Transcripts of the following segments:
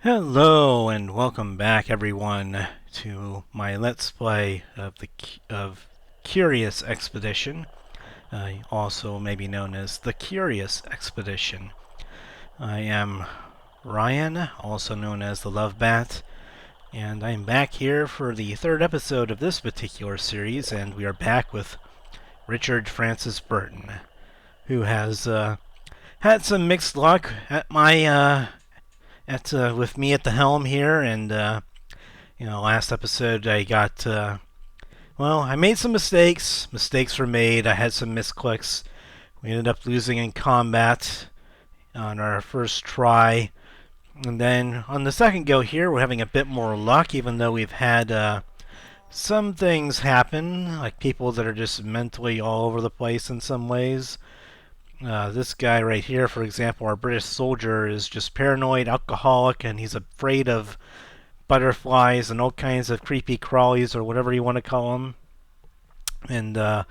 Hello and welcome back, everyone, to my Let's Play of Curious Expedition, also maybe known as the Curious Expedition. I am Ryan, also known as the Lovebat, and I'm back here for the third episode of this particular series, and we are back with Richard Francis Burton, who has had some mixed luck at my with me at the helm here, and last episode I got I made some mistakes. Mistakes were made. I had some misclicks. We ended up losing in combat on our first try, and then on the second go here, we're having a bit more luck, even though we've had some things happen, like people that are just mentally all over the place in some ways. This guy right here, for example, our British soldier, is just paranoid, alcoholic, and he's afraid of butterflies and all kinds of creepy crawlies, or whatever you want to call them. And but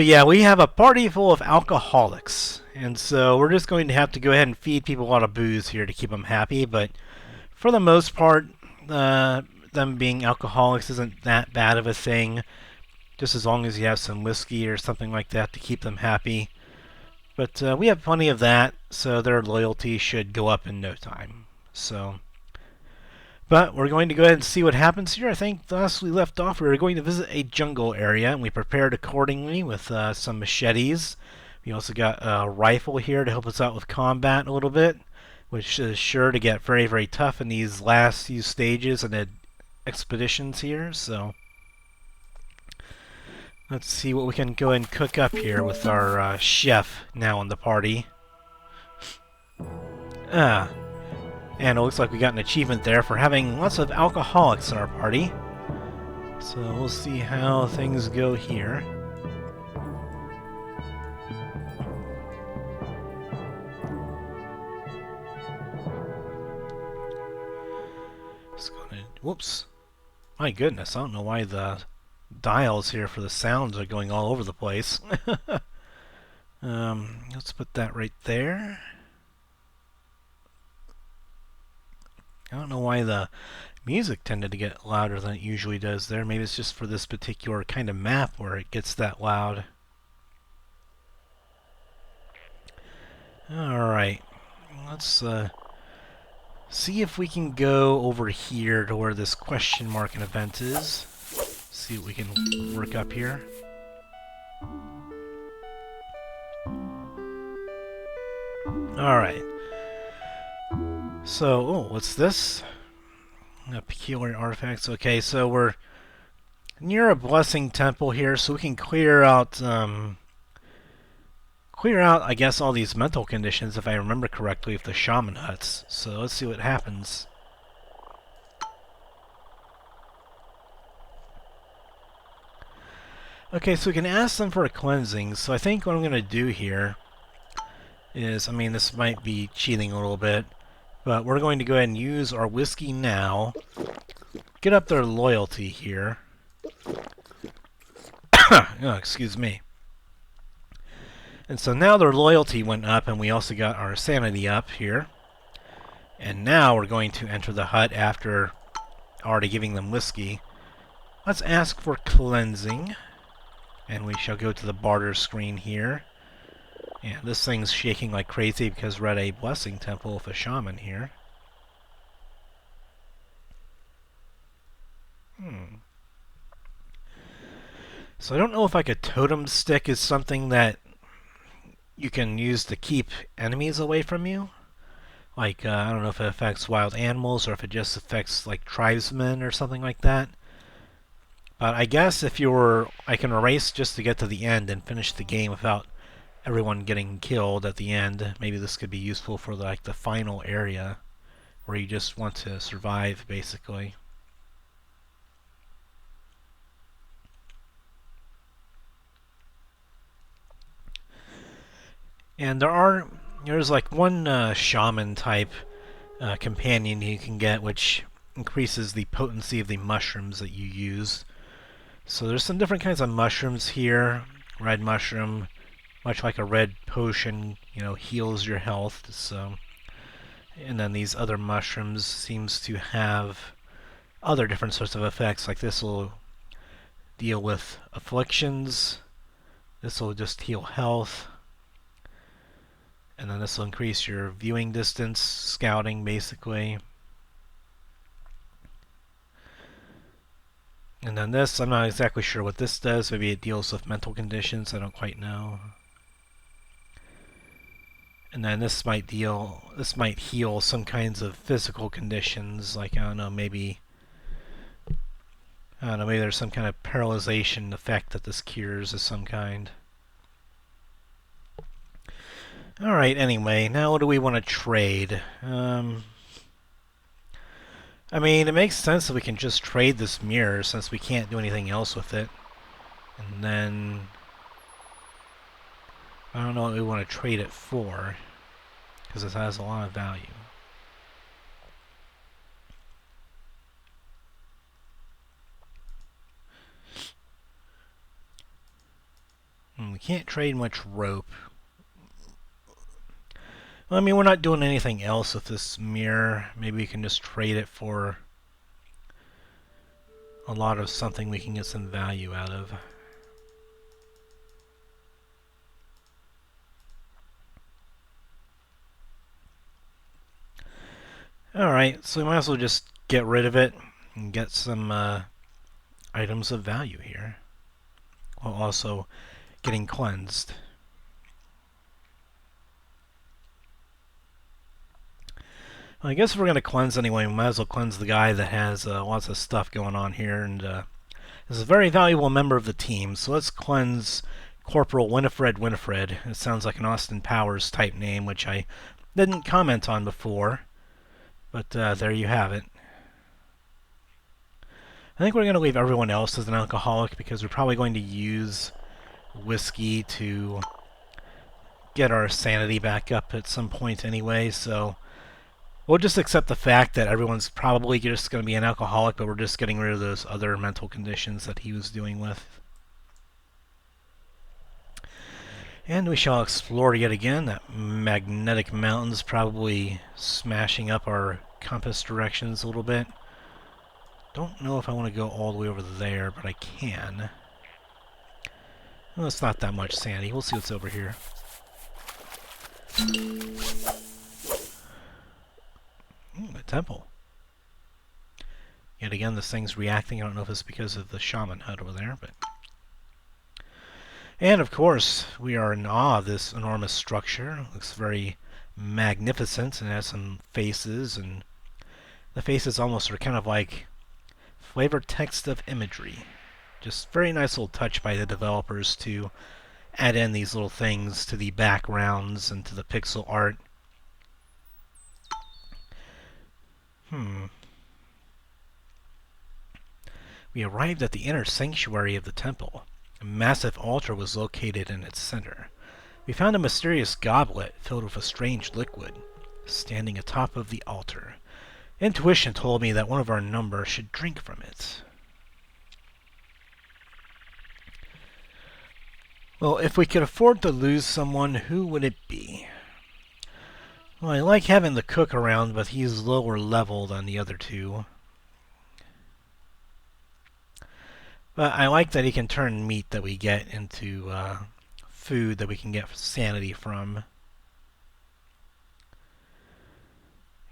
yeah, we have a party full of alcoholics, and so we're just going to have to go ahead and feed people a lot of booze here to keep them happy. But for the most part, them being alcoholics isn't that bad of a thing, just as long as you have some whiskey or something like that to keep them happy. But we have plenty of that, so their loyalty should go up in no time. But we're going to go ahead and see what happens here. I think last we left off, we were going to visit a jungle area, and we prepared accordingly with some machetes. We also got a rifle here to help us out with combat a little bit, which is sure to get very, very tough in these last few stages and the expeditions here. So let's see what we can go and cook up here with our chef now in the party. And it looks like we got an achievement there for having lots of alcoholics in our party. So we'll see how things go here. Whoops. My goodness, I don't know why the dials here for the sounds are going all over the place. Let's put that right there. I don't know why the music tended to get louder than it usually does there. Maybe it's just for this particular kind of map where it gets that loud. Alright, let's see if we can go over here to where this question mark and event is. See what we can work up here. Alright. So, what's this? Peculiar artifacts. Okay, so we're near a blessing temple here, so we can clear out, I guess, all these mental conditions, if I remember correctly, with the shaman huts. So let's see what happens. Okay, so we can ask them for a cleansing. So I think what I'm going to do here is, I mean, this might be cheating a little bit, but we're going to go ahead and use our whiskey now, get up their loyalty here. Oh, excuse me. And so now their loyalty went up, and we also got our sanity up here. And now we're going to enter the hut after already giving them whiskey. Let's ask for cleansing. And we shall go to the barter screen here. And this thing's shaking like crazy because we're at a blessing temple with a shaman here. So I don't know if like a totem stick is something that you can use to keep enemies away from you. Like, I don't know if it affects wild animals or if it just affects like tribesmen or something like that. But I guess if you were, I can erase just to get to the end and finish the game without everyone getting killed at the end. Maybe this could be useful for like the final area where you just want to survive, basically. And there's like one shaman type companion you can get, which increases the potency of the mushrooms that you use. So there's some different kinds of mushrooms here. Red mushroom, much like a red potion, heals your health. So And then these other mushrooms seems to have other different sorts of effects, like this will deal with afflictions, this will just heal health, and then this will increase your viewing distance, scouting basically. And then this, I'm not exactly sure what this does. Maybe it deals with mental conditions, I don't quite know. And then this might heal some kinds of physical conditions, like I don't know, maybe there's some kind of paralyzation effect that this cures of some kind. Alright, anyway, now what do we want to trade? I mean, it makes sense that we can just trade this mirror since we can't do anything else with it. And then I don't know what we want to trade it for, because it has a lot of value. We can't trade much rope. Well, I mean, we're not doing anything else with this mirror. Maybe we can just trade it for a lot of something we can get some value out of. Alright, so we might as well just get rid of it and get some items of value here, while also getting cleansed. Well, I guess if we're going to cleanse anyway, we might as well cleanse the guy that has lots of stuff going on here, and is a very valuable member of the team. So let's cleanse Corporal Winifred. It sounds like an Austin Powers type name, which I didn't comment on before, but there you have it. I think we're going to leave everyone else as an alcoholic because we're probably going to use whiskey to get our sanity back up at some point anyway, so we'll just accept the fact that everyone's probably just going to be an alcoholic, but we're just getting rid of those other mental conditions that he was dealing with. And we shall explore yet again. That magnetic mountain's probably smashing up our compass directions a little bit. Don't know if I want to go all the way over there, but I can. Well, it's not that much sandy. We'll see what's over here. A temple. Yet again, this thing's reacting. I don't know if it's because of the shaman hut over there, but... And of course, we are in awe of this enormous structure. It looks very magnificent and has some faces, and the faces almost are kind of like flavor text of imagery. Just very nice little touch by the developers to add in these little things to the backgrounds and to the pixel art. We arrived at the inner sanctuary of the temple. A massive altar was located in its center. We found a mysterious goblet filled with a strange liquid, standing atop of the altar. Intuition told me that one of our number should drink from it. Well, if we could afford to lose someone, who would it be? Well, I like having the cook around, but he's lower level than the other two. But I like that he can turn meat that we get into food that we can get sanity from.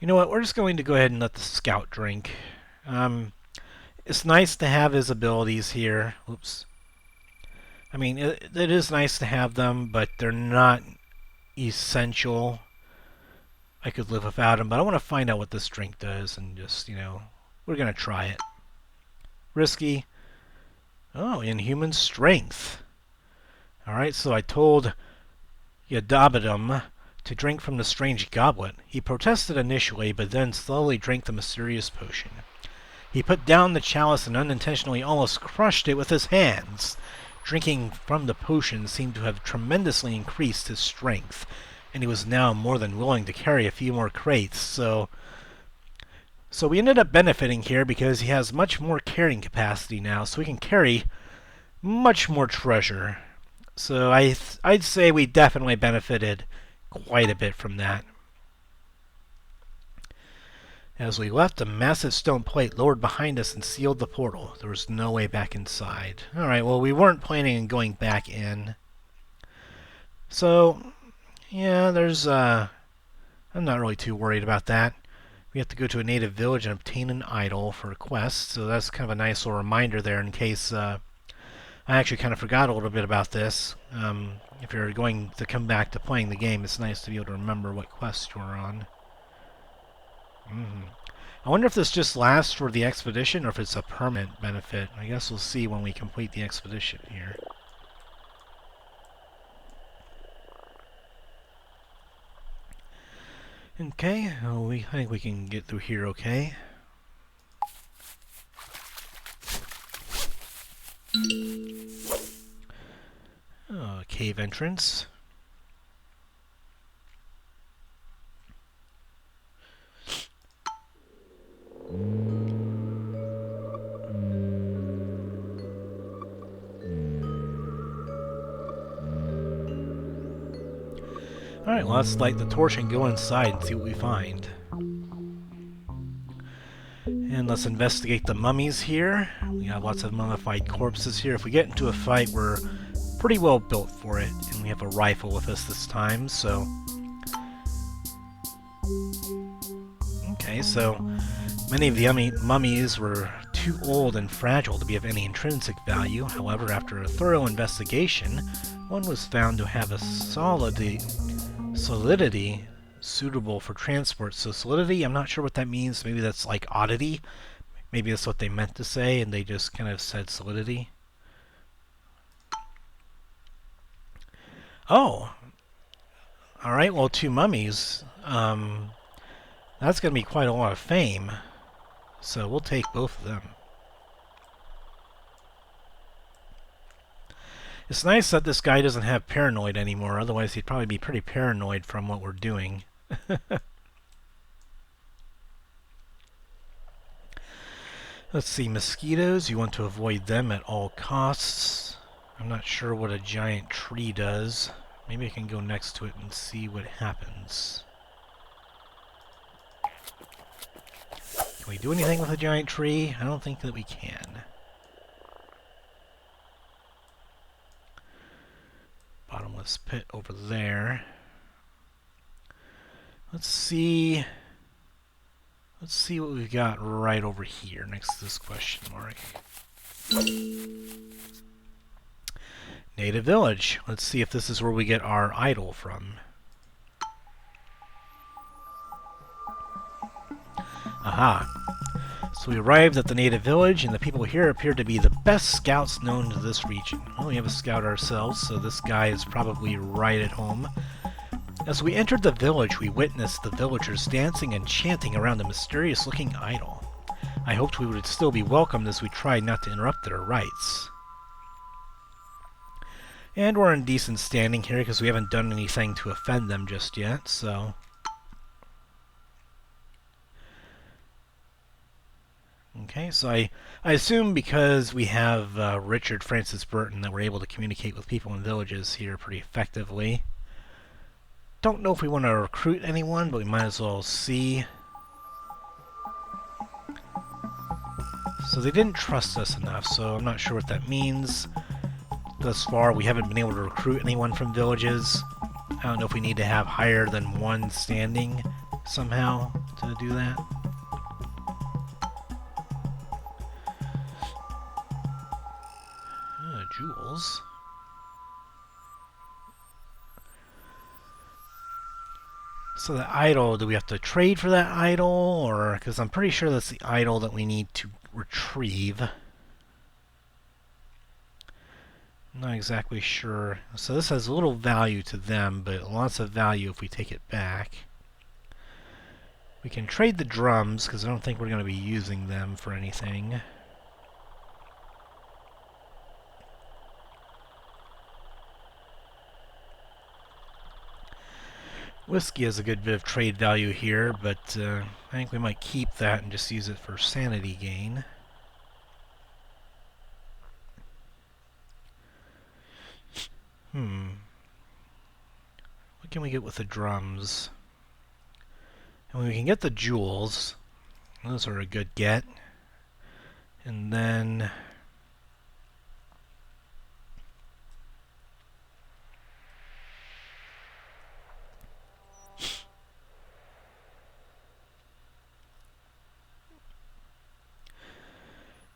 You know what, we're just going to go ahead and let the scout drink. It's nice to have his abilities here. Oops. I mean, it is nice to have them, but they're not essential. I could live without them, but I want to find out what this drink does, and just, we're going to try it. Risky. Oh, inhuman strength. Alright, so I told Yadabadum to drink from the strange goblet. He protested initially, but then slowly drank the mysterious potion. He put down the chalice and unintentionally almost crushed it with his hands. Drinking from the potion seemed to have tremendously increased his strength, and he was now more than willing to carry a few more crates, so we ended up benefiting here because he has much more carrying capacity now, so we can carry much more treasure. So I'd say we definitely benefited quite a bit from that. As we left, a massive stone plate lowered behind us and sealed the portal. There was no way back inside. Alright, well, we weren't planning on going back in. So, yeah, I'm not really too worried about that. We have to go to a native village and obtain an idol for a quest, so that's kind of a nice little reminder there in case I actually kind of forgot a little bit about this. If you're going to come back to playing the game, it's nice to be able to remember what quest you're on. I wonder if this just lasts for the expedition or if it's a permanent benefit. I guess we'll see when we complete the expedition here. Okay, well, I think we can get through here okay. Cave entrance. Alright, well, let's light the torch and go inside and see what we find. And let's investigate the mummies here. We have lots of mummified corpses here. If we get into a fight, we're pretty well built for it. And we have a rifle with us this time, so... Okay, so many of the mummies were too old and fragile to be of any intrinsic value. However, after a thorough investigation, one was found to have a solidity suitable for transport. So solidity, I'm not sure what that means. Maybe that's like oddity. Maybe that's what they meant to say and they just kind of said solidity. Oh! Alright, well, 2 mummies. That's going to be quite a lot of fame. So we'll take both of them. It's nice that this guy doesn't have paranoid anymore, otherwise he'd probably be pretty paranoid from what we're doing. Let's see, mosquitoes, you want to avoid them at all costs. I'm not sure what a giant tree does. Maybe I can go next to it and see what happens. Can we do anything with a giant tree? I don't think that we can. Bottomless pit over there. Let's see what we've got right over here next to this question mark. Native village. Let's see if this is where we get our idol from. Aha. So we arrived at the native village, and the people here appear to be the best scouts known to this region. Well, we have a scout ourselves, so this guy is probably right at home. As we entered the village, we witnessed the villagers dancing and chanting around a mysterious-looking idol. I hoped we would still be welcomed as we tried not to interrupt their rites. And we're in decent standing here because we haven't done anything to offend them just yet, so... Okay, so I assume because we have Richard Francis Burton that we're able to communicate with people in villages here pretty effectively. Don't know if we want to recruit anyone, but we might as well see. So they didn't trust us enough, so I'm not sure what that means. Thus far, we haven't been able to recruit anyone from villages. I don't know if we need to have higher than 1 standing somehow to do that. Jewels. So the idol, do we have to trade for that idol? Or, because I'm pretty sure that's the idol that we need to retrieve. I'm not exactly sure. So this has little value to them, but lots of value if we take it back. We can trade the drums, because I don't think we're going to be using them for anything. Whiskey has a good bit of trade value here, but I think we might keep that and just use it for sanity gain. What can we get with the drums? And we can get the jewels. Those are a good get. And then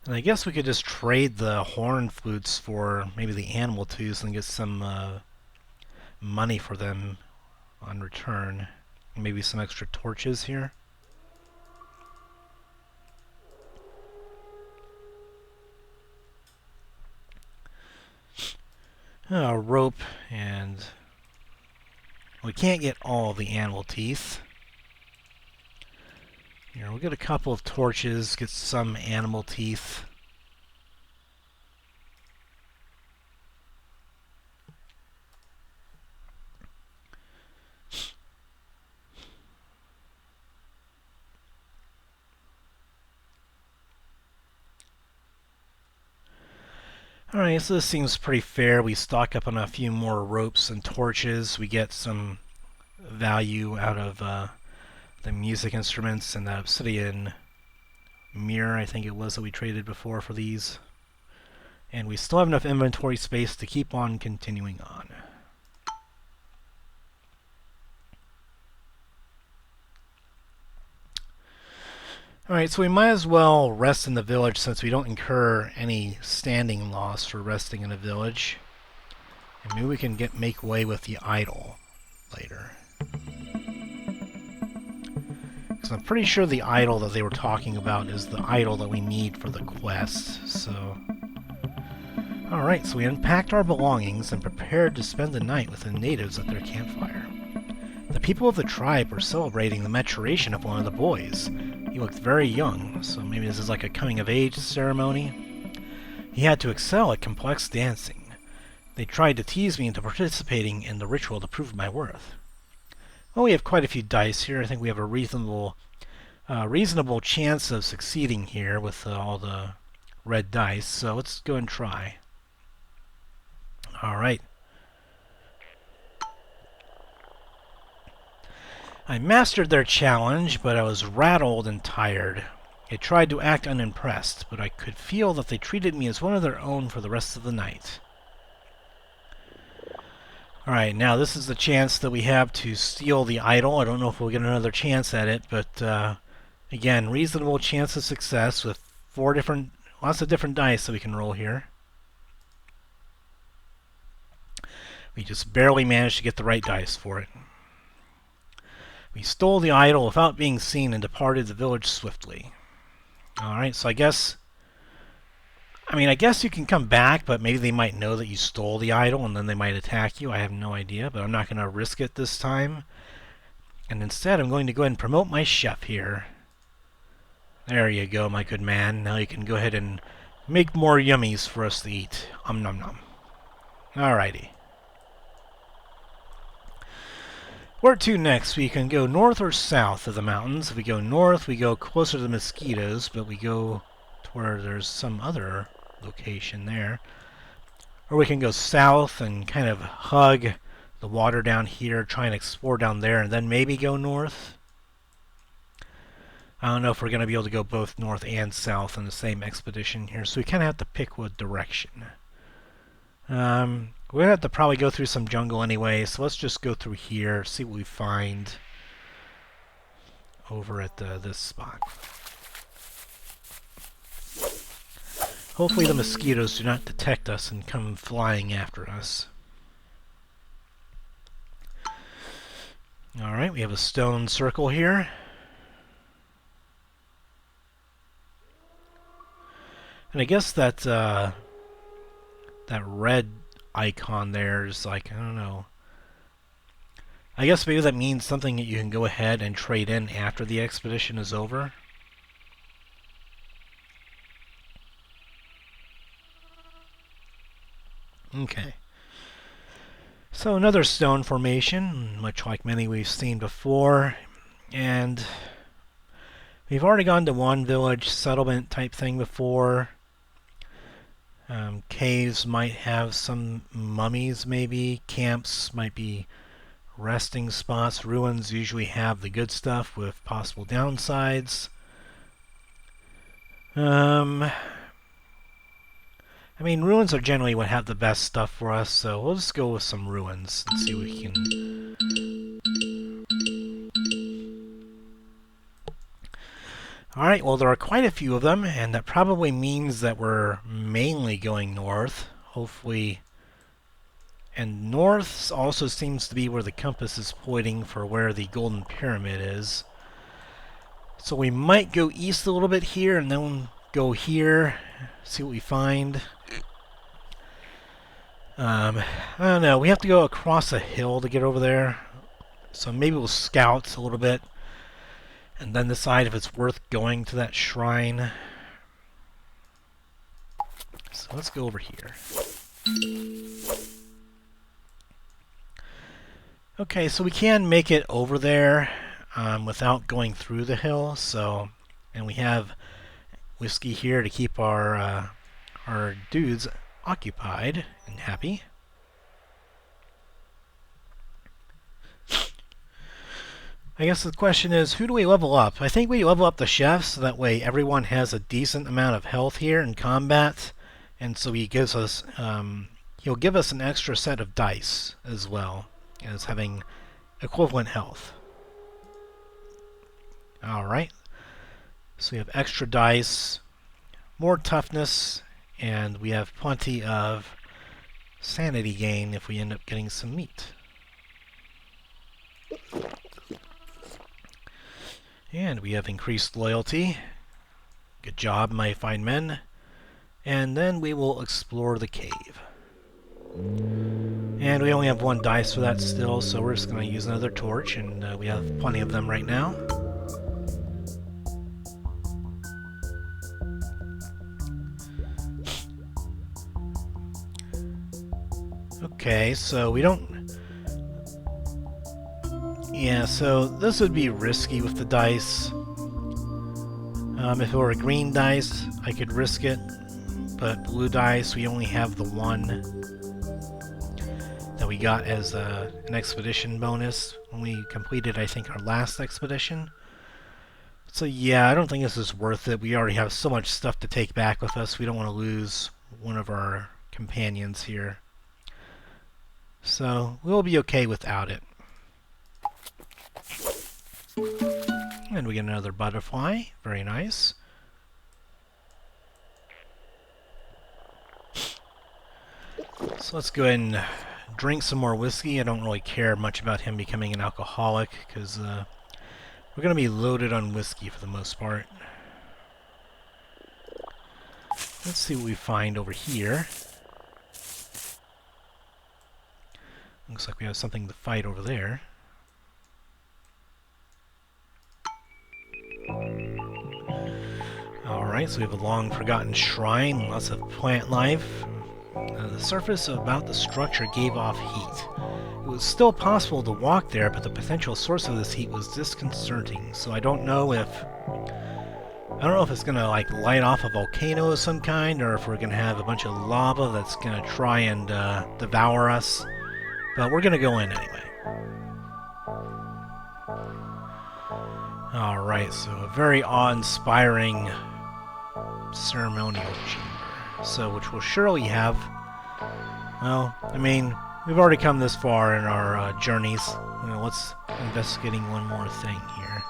I guess we could just trade the horn flutes for maybe the animal tooths and get some money for them on return. Maybe some extra torches here. Rope, and we can't get all the animal teeth. Here, we'll get a couple of torches, get some animal teeth. Alright, so this seems pretty fair. We stock up on a few more ropes and torches. We get some value out of the music instruments and that obsidian mirror, I think it was, that we traded before for these. And we still have enough inventory space to keep on continuing on. Alright, so we might as well rest in the village since we don't incur any standing loss for resting in a village. And maybe we can make way with the idol later. Because I'm pretty sure the idol that they were talking about is the idol that we need for the quest, so... Alright, so we unpacked our belongings and prepared to spend the night with the natives at their campfire. The people of the tribe were celebrating the maturation of one of the boys. He looked very young, so maybe this is like a coming-of-age ceremony. He had to excel at complex dancing. They tried to tease me into participating in the ritual to prove my worth. Well, we have quite a few dice here. I think we have a reasonable chance of succeeding here with all the red dice, so let's go and try. Alright. I mastered their challenge, but I was rattled and tired. I tried to act unimpressed, but I could feel that they treated me as one of their own for the rest of the night. Alright, now this is the chance that we have to steal the idol. I don't know if we'll get another chance at it, but again, reasonable chance of success with lots of different dice that we can roll here. We just barely managed to get the right dice for it. We stole the idol without being seen and departed the village swiftly. Alright, so I guess you can come back, but maybe they might know that you stole the idol and then they might attack you. I have no idea, but I'm not going to risk it this time. And instead, I'm going to go ahead and promote my chef here. There you go, my good man. Now you can go ahead and make more yummies for us to eat. Nom nom. Alrighty. Where to next? We can go north or south of the mountains. If we go north, we go closer to the mosquitoes, but we go to where there's some other location there. Or we can go south and kind of hug the water down here, try and explore down there, and then maybe go north. I don't know if we're going to be able to go both north and south in the same expedition here, so we kind of have to pick what direction. We're going to have to probably go through some jungle anyway, so let's just go through here, see what we find over at this spot. Hopefully the mosquitoes do not detect us and come flying after us. Alright, we have a stone circle here. And I guess that that red icon there is like, I don't know. I guess maybe that means something that you can go ahead and trade in after the expedition is over. Okay. So another stone formation, much like many we've seen before, and we've already gone to one village settlement type thing before. Caves might have some mummies maybe, camps might be resting spots, ruins usually have the good stuff with possible downsides. I mean, ruins are generally what have the best stuff for us, so we'll just go with some ruins and see what we can... Alright, well there are quite a few of them, and that probably means that we're mainly going north. Hopefully... And north also seems to be where the compass is pointing for where the Golden Pyramid is. So we might go east a little bit here, and then go here, see what we find. I don't know, we have to go across a hill to get over there. So maybe we'll scout a little bit, and then decide if it's worth going to that shrine. So let's go over here. Okay, so we can make it over there without going through the hill. So, and we have whiskey here to keep our dudes occupied and happy. I guess the question is, who do we level up? I think we level up the chef, so that way everyone has a decent amount of health here in combat, and so he gives us, he'll give us an extra set of dice as well as having equivalent health. Alright, so we have extra dice, more toughness, and we have plenty of sanity gain if we end up getting some meat. And we have increased loyalty. Good job, my fine men. And then we will explore the cave. And we only have one dice for that still, so we're just going to use another torch, and we have plenty of them right now. Okay, so we don't... Yeah, so this would be risky with the dice. If it were a green dice, I could risk it, but blue dice, we only have the one that we got as an expedition bonus when we completed, I think, our last expedition. So yeah, I don't think this is worth it. We already have so much stuff to take back with us. We don't want to lose one of our companions here. So we'll be okay without it. And we get another butterfly. Very nice. So let's go ahead and drink some more whiskey. I don't really care much about him becoming an alcoholic, because we're going to be loaded on whiskey for the most part. Let's see what we find over here. Looks like we have something to fight over there. Alright, so we have a long-forgotten shrine, lots of plant life. The surface about the structure gave off heat. It was still possible to walk there, but the potential source of this heat was disconcerting, so I don't know if it's gonna like light off a volcano of some kind, or if we're gonna have a bunch of lava that's gonna try and devour us. But we're gonna go in anyway. Alright, so a very awe-inspiring ceremonial chamber. So, which will surely have... Well, I mean, we've already come this far in our journeys. Let's investigating one more thing here.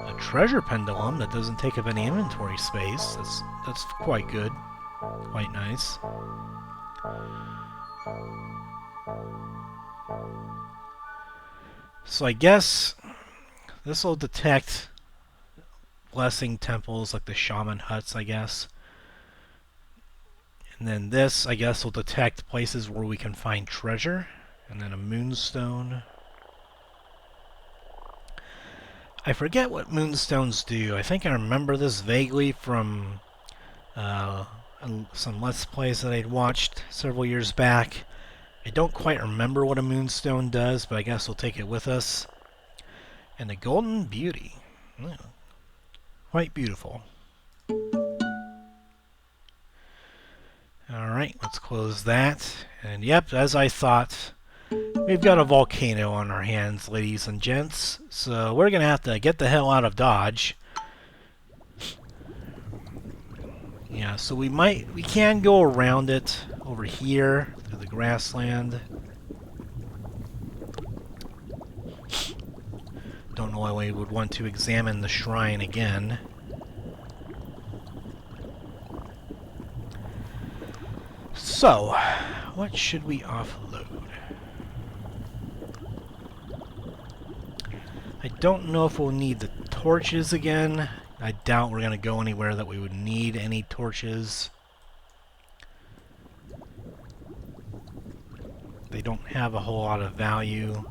A treasure pendulum that doesn't take up any inventory space. That's quite good. Quite nice. So I guess this will detect blessing temples like the shaman huts, I guess. And then this, I guess, will detect places where we can find treasure. And then a moonstone. I forget what moonstones do. I think I remember this vaguely from some Let's Plays that I'd watched several years back. I don't quite remember what a moonstone does, but I guess we'll take it with us. And the Golden Beauty. Oh, quite beautiful. Alright, let's close that. And yep, as I thought, we've got a volcano on our hands, ladies and gents. So we're going to have to get the hell out of Dodge. Yeah, so we can go around it over here through the grassland. Don't know why we would want to examine the shrine again. So, what should we offload? I don't know if we'll need the torches again. I doubt we're going to go anywhere that we would need any torches. They don't have a whole lot of value.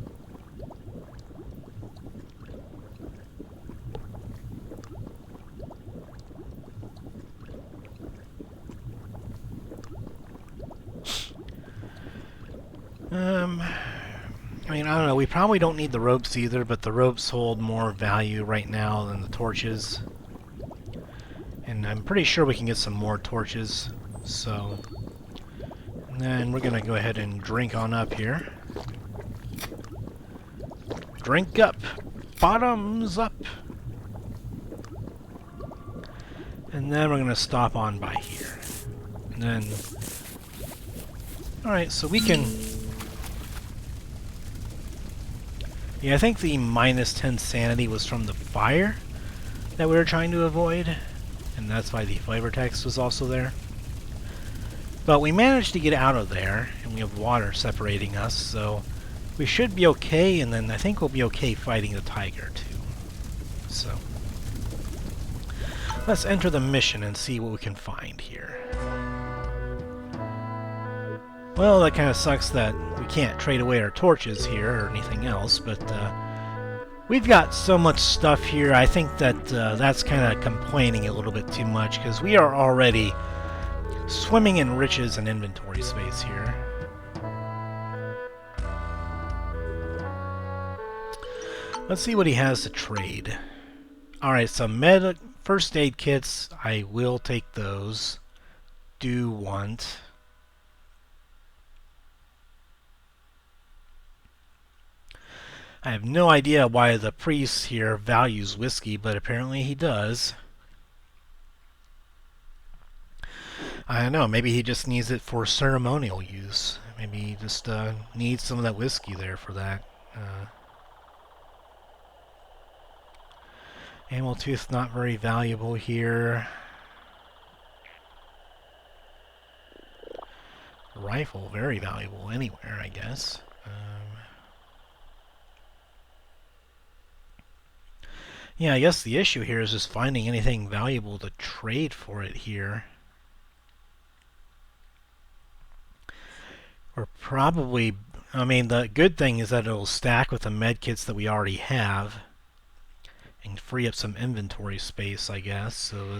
I mean, I don't know, we probably don't need the ropes either, but the ropes hold more value right now than the torches. And I'm pretty sure we can get some more torches, so... And then we're gonna go ahead and drink on up here. Drink up! Bottoms up! And then we're gonna stop on by here. And then... Alright, so we can... Yeah, I think the minus 10 sanity was from the fire that we were trying to avoid, and that's why the flavor text was also there. But we managed to get out of there, and we have water separating us, so we should be okay, and then I think we'll be okay fighting the tiger, too. So, let's enter the mission and see what we can find here. Well, that kind of sucks that we can't trade away our torches here or anything else, but we've got so much stuff here. I think that that's kind of complaining a little bit too much, because we are already swimming in riches and inventory space here. Let's see what he has to trade. Alright, so first aid kits, I will take those. Do want... I have no idea why the priest here values whiskey, but apparently he does. I don't know, maybe he just needs it for ceremonial use. Maybe he just needs some of that whiskey there for that. Animal tooth not very valuable here. Rifle, very valuable anywhere, I guess. Yeah, I guess the issue here is just finding anything valuable to trade for it here. Or probably, I mean, the good thing is that it'll stack with the med kits that we already have and free up some inventory space, I guess. So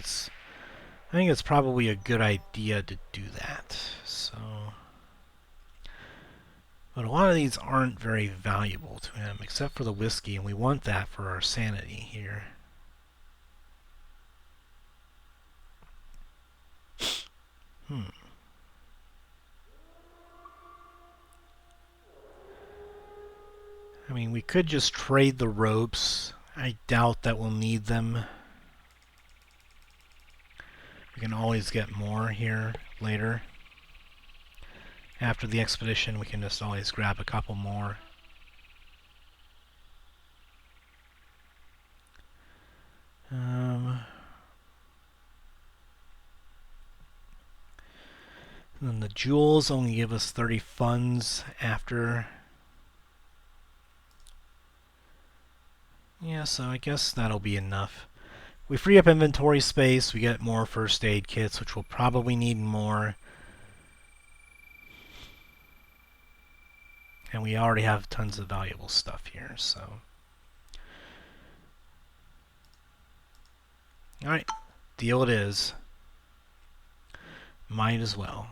I think it's probably a good idea to do that. So, but a lot of these aren't very valuable to him, except for the whiskey, and we want that for our sanity here. I mean, we could just trade the ropes. I doubt that we'll need them. We can always get more here later. After the expedition, we can just always grab a couple more. And then the jewels only give us 30 funds after. Yeah, so I guess that'll be enough. We free up inventory space, we get more first aid kits, which we'll probably need more. And we already have tons of valuable stuff here, so. Alright, deal it is. Might as well.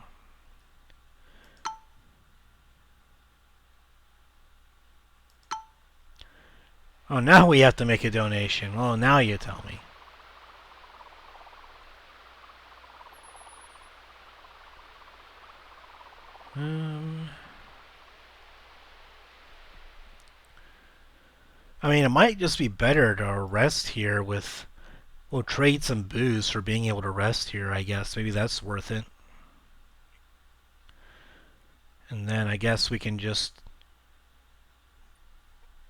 Oh, now we have to make a donation. Oh, now you tell me. I mean, it might just be better to rest here with We'll trade some booze for being able to rest here, I guess. Maybe that's worth it. And then I guess we can just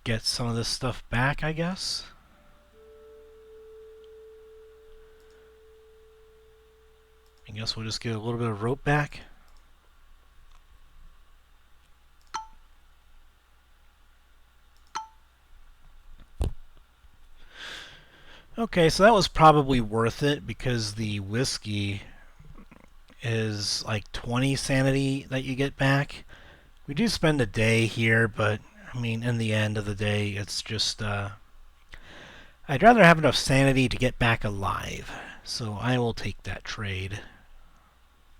get some of this stuff back, I guess. I guess we'll just get a little bit of rope back. Okay, so that was probably worth it because the whiskey is like 20 sanity that you get back. We do spend a day here, but I mean, in the end of the day, it's just I'd rather have enough sanity to get back alive. So I will take that trade.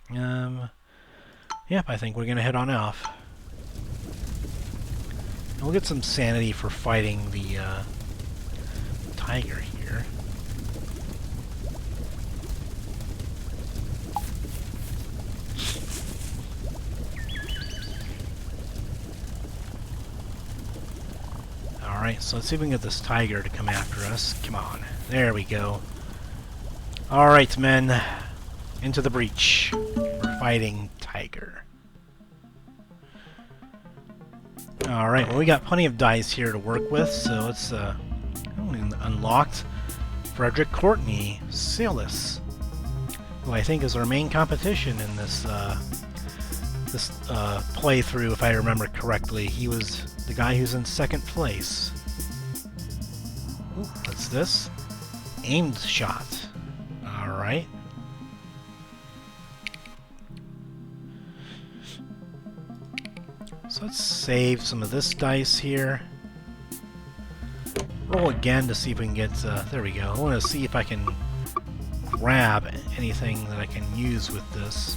Yep, I think we're gonna head on off. And we'll get some sanity for fighting the tiger here. Alright, so let's see if we can get this tiger to come after us. Come on. There we go. Alright, men. Into the breach. We're fighting tiger. Alright, well we got plenty of dice here to work with, so let's unlocked Frederick Courtney Salis, who I think is our main competition in this playthrough, if I remember correctly. He was the guy who's in second place. Ooh, what's this? Aimed shot. Alright. So let's save some of this dice here. Roll again to see if we can get... there we go. I want to see if I can grab anything that I can use with this.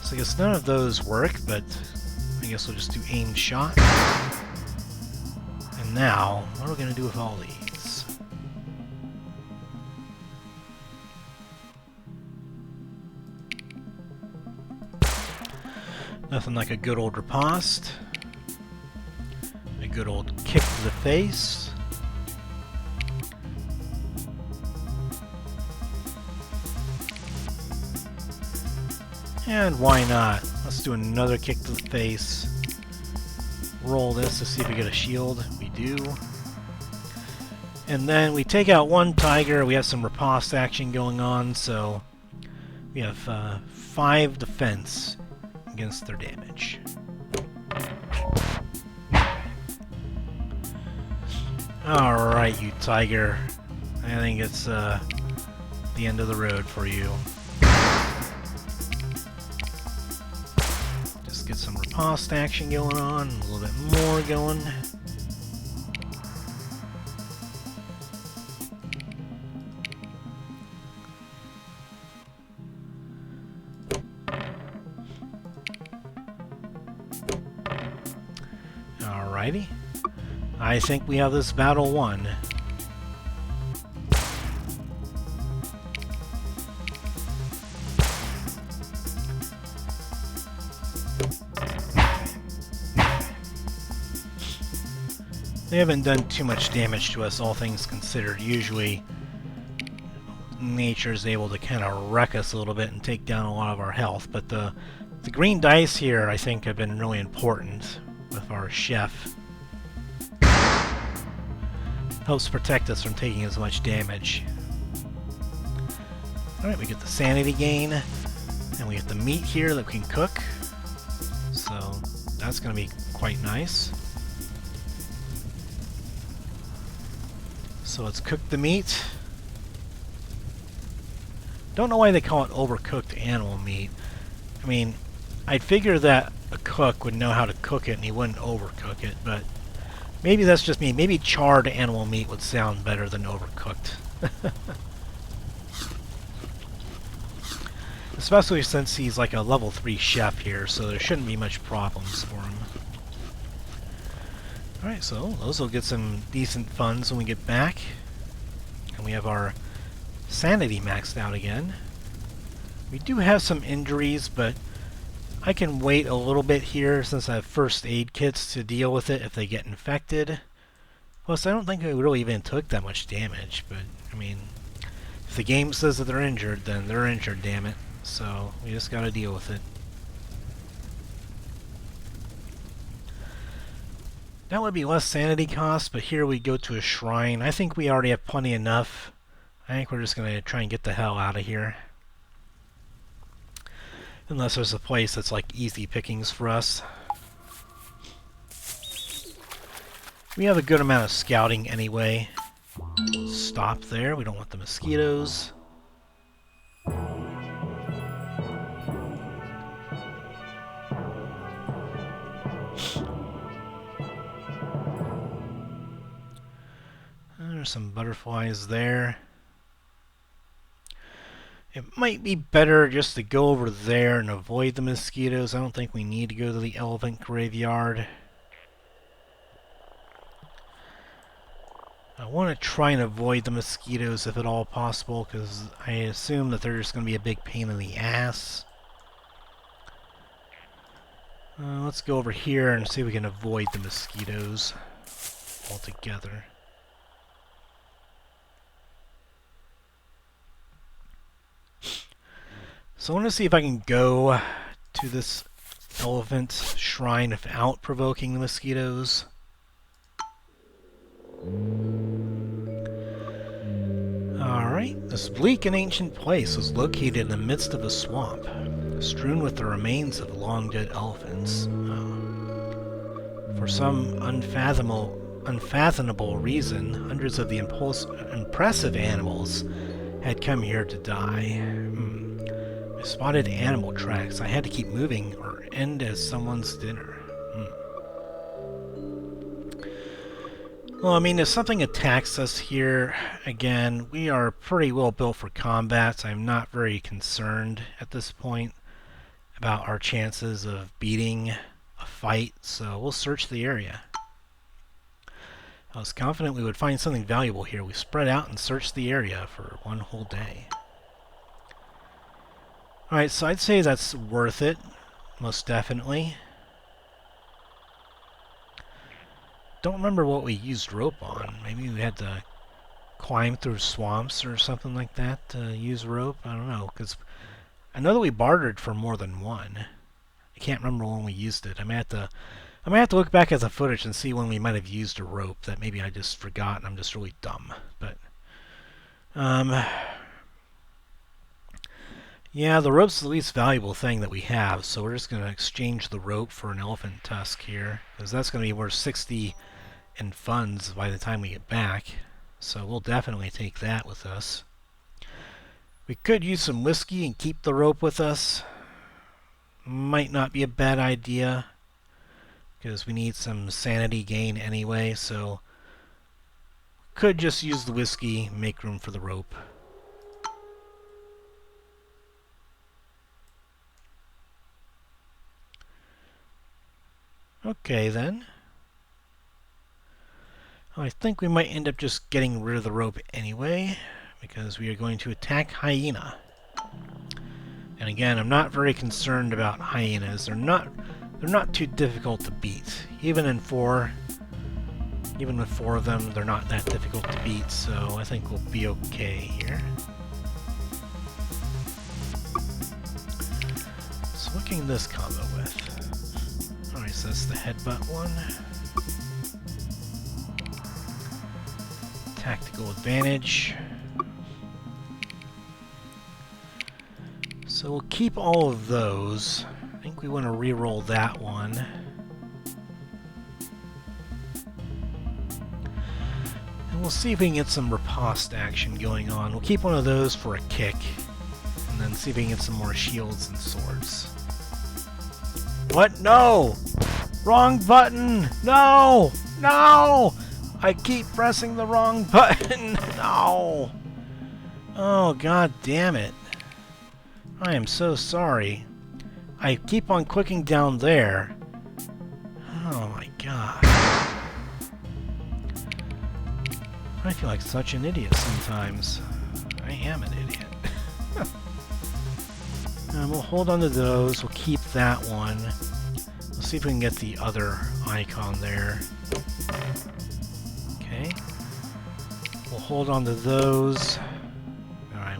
So I guess none of those work, but I guess we'll just do aim shot. And now, what are we going to do with all these? Nothing like a good old riposte. A good old kick to the face. And why not? Let's do another kick to the face. Roll this to see if we get a shield. We do. And then we take out one tiger. We have some riposte action going on, so we have 5 defense against their damage. Alright, you tiger. I think it's the end of the road for you. Just get some riposte action going on, a little bit more going. Alrighty. I think we have this battle won. They haven't done too much damage to us, all things considered. Usually, nature is able to kind of wreck us a little bit and take down a lot of our health. But the green dice here, I think, have been really important with our chef. Helps protect us from taking as much damage. Alright, we get the sanity gain, and we get the meat here that we can cook. So, that's going to be quite nice. So let's cook the meat. Don't know why they call it overcooked animal meat. I mean, I'd figure that a cook would know how to cook it and he wouldn't overcook it, but maybe that's just me. Maybe charred animal meat would sound better than overcooked. Especially since he's like a level 3 chef here, so there shouldn't be much problems for him. Alright, so those will get some decent funds when we get back. And we have our sanity maxed out again. We do have some injuries, but I can wait a little bit here since I have first aid kits to deal with it if they get infected. Plus, I don't think they really even took that much damage, but, I mean, if the game says that they're injured, then they're injured, damn it. So, we just gotta deal with it. That would be less sanity cost, but here we go to a shrine. I think we already have plenty enough. I think we're just gonna try and get the hell out of here. Unless there's a place that's like easy pickings for us. We have a good amount of scouting anyway. Stop there, we don't want the mosquitoes. There's some butterflies there. It might be better just to go over there and avoid the mosquitoes. I don't think we need to go to the elephant graveyard. I want to try and avoid the mosquitoes if at all possible, because I assume that they're just going to be a big pain in the ass. Let's go over here and see if we can avoid the mosquitoes altogether. So I want to see if I can go to this elephant shrine without provoking the mosquitoes. Alright, this bleak and ancient place was located in the midst of a swamp, strewn with the remains of long-dead elephants. For some unfathomable reason, hundreds of the impressive animals had come here to die. I spotted animal tracks. I had to keep moving or end as someone's dinner. Well, I mean, if something attacks us here, again, we are pretty well built for combat, so I'm not very concerned at this point about our chances of beating a fight, so we'll search the area. I was confident we would find something valuable here. We spread out and searched the area for one whole day. Alright, so I'd say that's worth it, most definitely. Don't remember what we used rope on. Maybe we had to climb through swamps or something like that to use rope. I don't know, because I know that we bartered for more than one. I can't remember when we used it. I may have to look back at the footage and see when we might have used a rope that maybe I just forgot and I'm just really dumb. But yeah, the rope's the least valuable thing that we have, so we're just going to exchange the rope for an elephant tusk here, because that's going to be worth 60 in funds by the time we get back, so we'll definitely take that with us. We could use some whiskey and keep the rope with us. Might not be a bad idea, because we need some sanity gain anyway, so could just use the whiskey, make room for the rope. Okay then. I think we might end up just getting rid of the rope anyway, because we are going to attack hyena. And again, I'm not very concerned about hyenas. They're not too difficult to beat. Even with 4 of them, they're not that difficult to beat, so I think we'll be okay here. So what can this combo with? Alright, so that's the headbutt one. Tactical advantage. So we'll keep all of those. I think we want to re-roll that one. And we'll see if we can get some riposte action going on. We'll keep one of those for a kick, and then see if we can get some more shields and swords. What? No! Wrong button! No! No! I keep pressing the wrong button! No! Oh, god damn it. I am so sorry. I keep on clicking down there. Oh my god. I feel like such an idiot sometimes. I am an idiot. We'll hold on to those. We'll keep that one. Let's see if we can get the other icon there. Okay. we'll hold on to those. Alright,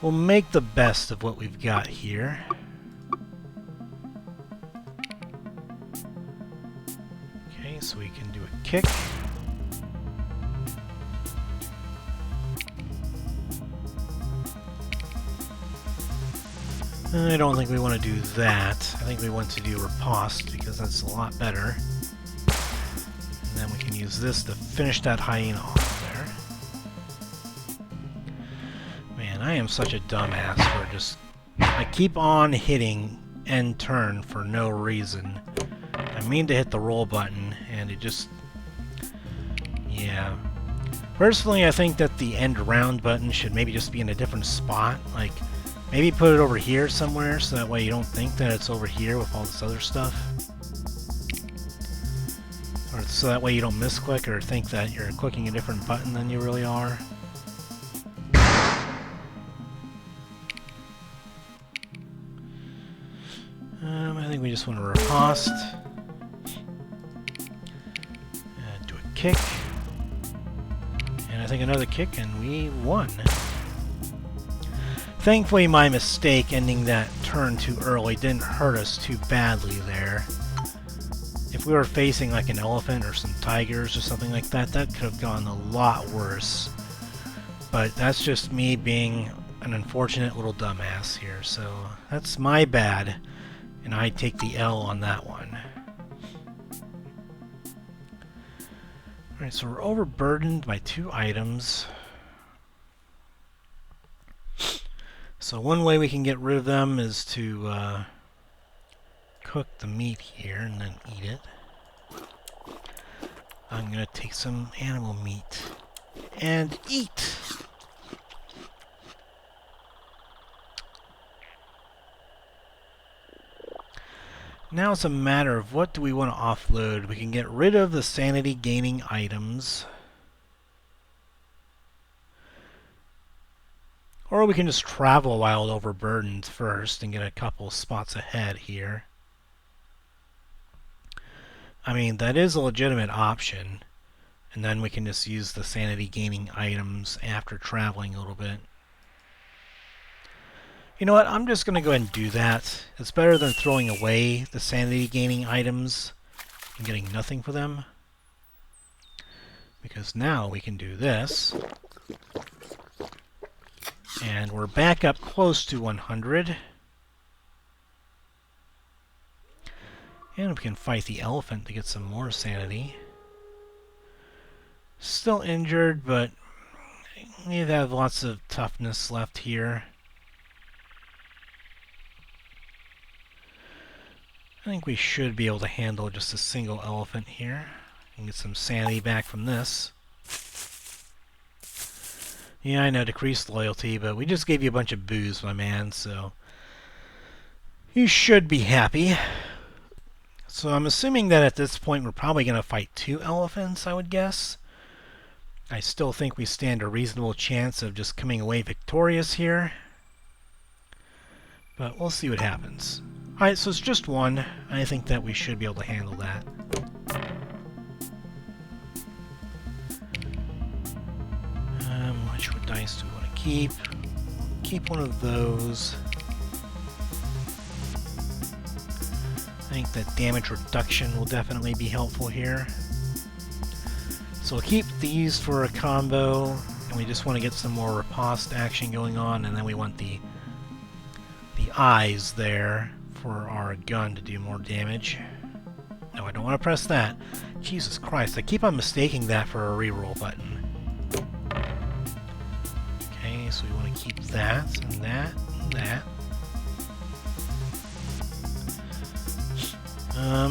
we'll make the best of what we've got here. Okay, so we can do a kick. I don't think we want to do that. I think we want to do riposte because that's a lot better. And then we can use this to finish that hyena off there. Man, I am such a dumbass for just... I keep on hitting end turn for no reason. I mean to hit the roll button and it just... Yeah. Personally, I think that the end round button should maybe just be in a different spot. Like, maybe put it over here somewhere so that way you don't think that it's over here with all this other stuff. Or so that way you don't misclick or think that you're clicking a different button than you really are. I think we just want to riposte. Do a kick. And I think another kick and we won. Thankfully, my mistake ending that turn too early didn't hurt us too badly there. If we were facing like an elephant or some tigers or something like that, that could have gone a lot worse. But that's just me being an unfortunate little dumbass here, so that's my bad, and I take the L on that one. Alright, so we're overburdened by 2 items. So one way we can get rid of them is to cook the meat here and then eat it. I'm going to take some animal meat and eat! Now it's a matter of what do we want to offload. We can get rid of the sanity gaining items. Or we can just travel while overburdened first and get a couple spots ahead here. I mean, that is a legitimate option. And then we can just use the sanity gaining items after traveling a little bit. You know what, I'm just going to go ahead and do that. It's better than throwing away the sanity gaining items and getting nothing for them. Because now we can do this. And we're back up close to 100. And we can fight the elephant to get some more sanity. Still injured, but we have lots of toughness left here. I think we should be able to handle just a single elephant here. And get some sanity back from this. Yeah, I know, decreased loyalty, but we just gave you a bunch of booze, my man, so you should be happy. So I'm assuming that at this point we're probably going to fight 2 elephants, I would guess. I still think we stand a reasonable chance of just coming away victorious here. But we'll see what happens. Alright, so it's just 1. I think that we should be able to handle that. Which dice do we want to keep? Keep one of those. I think that damage reduction will definitely be helpful here. So we'll keep these for a combo, and we just want to get some more riposte action going on, and then we want the eyes there for our gun to do more damage. No, I don't want to press that. Jesus Christ, I keep on mistaking that for a reroll button. Okay, so we want to keep that, and that, and that. I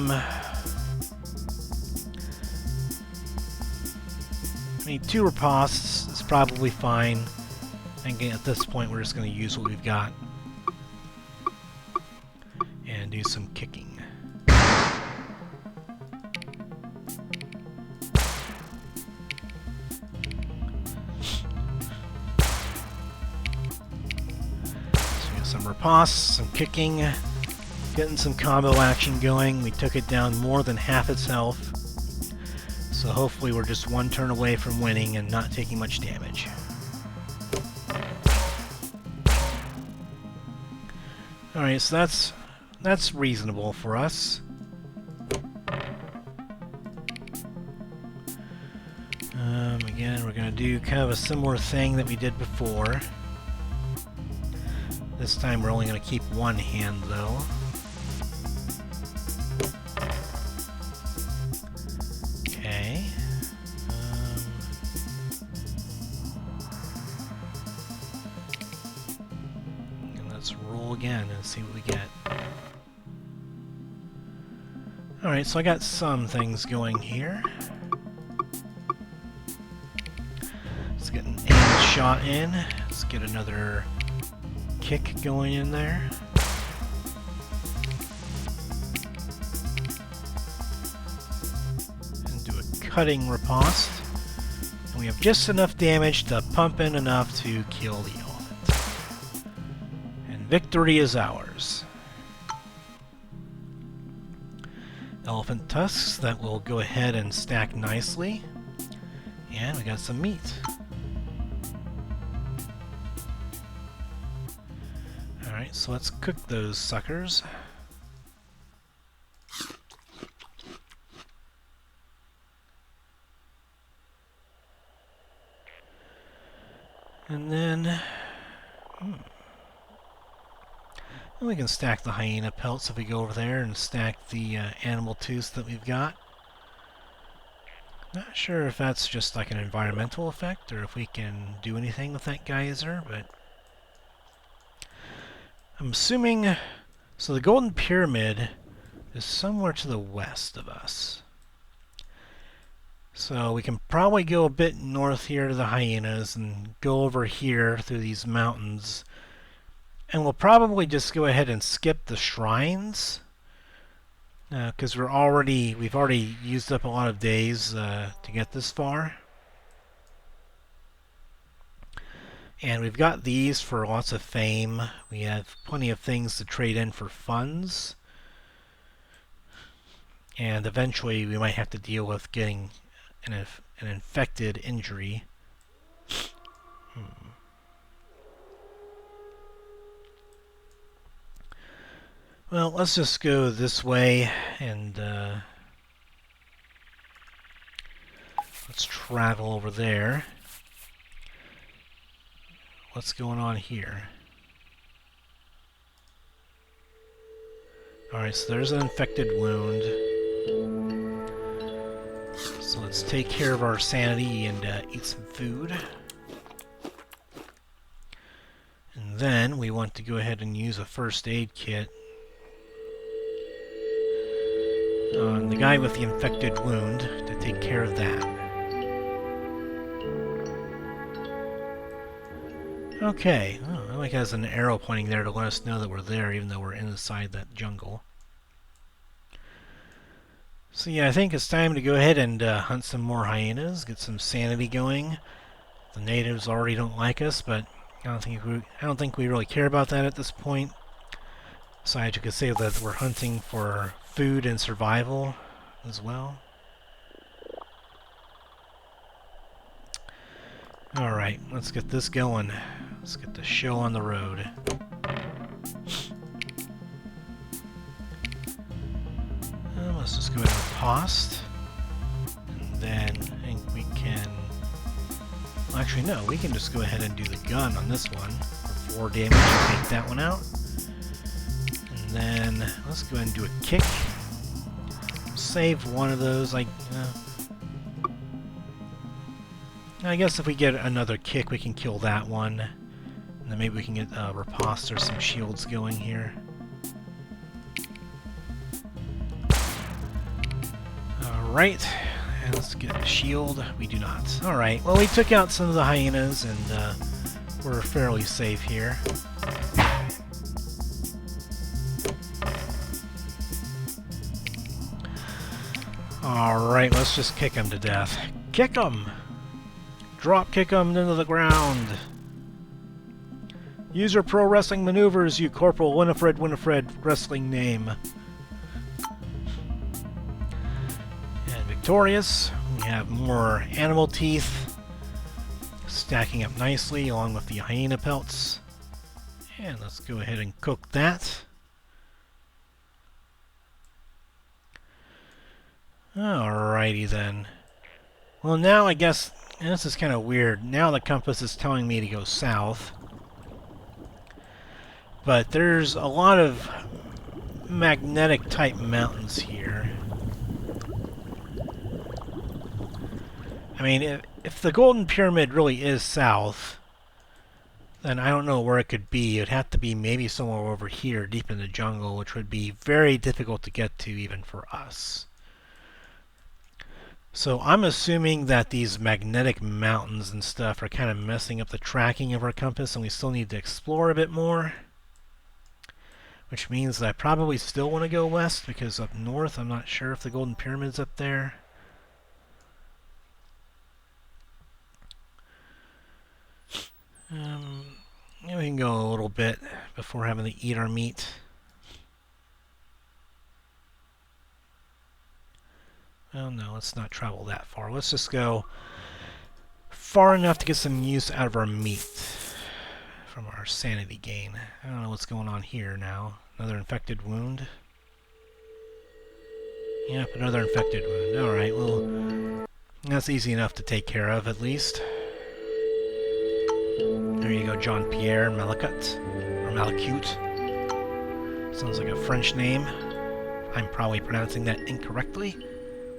mean, 2 ripostes is probably fine. I think at this point we're just going to use what we've got. And do some kicking. Some ripostes, some kicking, getting some combo action going. We took it down more than half its health. So hopefully we're just one turn away from winning and not taking much damage. Alright, so that's reasonable for us. Again, we're going to do kind of a similar thing that we did before. This time we're only going to keep one hand, though. Okay. And let's roll again and see what we get. Alright, so I got some things going here. Let's get an aim shot in. Let's get another kick going in there. And do a cutting riposte. And we have just enough damage to pump in enough to kill the elephant. And victory is ours. Elephant tusks that will go ahead and stack nicely. And we got some meat. Alright, so let's cook those suckers. And then we can stack the hyena pelts if we go over there and stack the animal tooths that we've got. Not sure if that's just like an environmental effect or if we can do anything with that geyser, but I'm assuming... So the Golden Pyramid is somewhere to the west of us. So we can probably go a bit north here to the hyenas and go over here through these mountains. And we'll probably just go ahead and skip the shrines. Because we've already used up a lot of days to get this far. And we've got these for lots of fame. We have plenty of things to trade in for funds. And eventually we might have to deal with getting an infected injury. Well, let's just go this way and let's travel over there. What's going on here? Alright, so there's an infected wound. So let's take care of our sanity and eat some food. And then we want to go ahead and use a first aid kit on the guy with the infected wound to take care of that. Okay, oh, it like has an arrow pointing there to let us know that we're there even though we're inside that jungle. So yeah, I think it's time to go ahead and hunt some more hyenas, get some sanity going. The natives already don't like us, but I don't think we really care about that at this point. Besides, you could say that we're hunting for food and survival as well. Alright, let's get this going. Let's get the show on the road. Let's just go ahead and riposte. And then I think we can... Well, actually, no, we can just go ahead and do the gun on this one. For 4 damage and take that one out. And then let's go ahead and do a kick. Save one of those. I guess if we get another kick, we can kill that one. And then maybe we can get riposte or some shields going here. Alright, and let's get a shield. We do not. Alright, well we took out some of the hyenas and we're fairly safe here. Alright, let's just kick him to death. Kick him! Drop kick him into the ground! Use your pro wrestling maneuvers, you Corporal Winifred wrestling name. And victorious, We have more animal teeth stacking up nicely along with the hyena pelts. And let's go ahead and cook that. Alrighty then. Well, now I guess, and this is kind of weird, now the compass is telling me to go south. But there's a lot of magnetic type mountains here. I mean, if the Golden Pyramid really is south, then I don't know where it could be. It'd have to be maybe somewhere over here, deep in the jungle, which would be very difficult to get to even for us. So I'm assuming that these magnetic mountains and stuff are kind of messing up the tracking of our compass, and we still need to explore a bit more. Which means that I probably still want to go west, because up north I'm not sure if the Golden Pyramid's up there. We can go a little bit before having to eat our meat. Well, no, let's not travel that far. Let's just go far enough to get some use out of our meat from our sanity gain. I don't know what's going on here now. Another infected wound. Yep, another infected wound. Alright, well, that's easy enough to take care of, at least. There you go, Jean-Pierre Malacut, or Malacute. Sounds like a French name. I'm probably pronouncing that incorrectly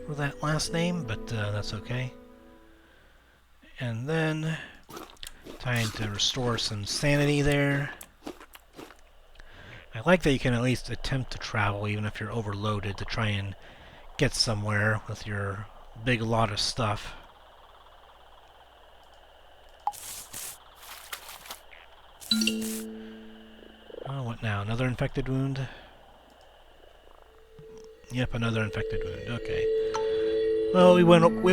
for that last name, but that's okay. And then, time to restore some sanity there. I like that you can at least attempt to travel, even if you're overloaded, to try and get somewhere with your big lot of stuff. Oh, what now? Another infected wound? Yep, another infected wound. Okay. Well, we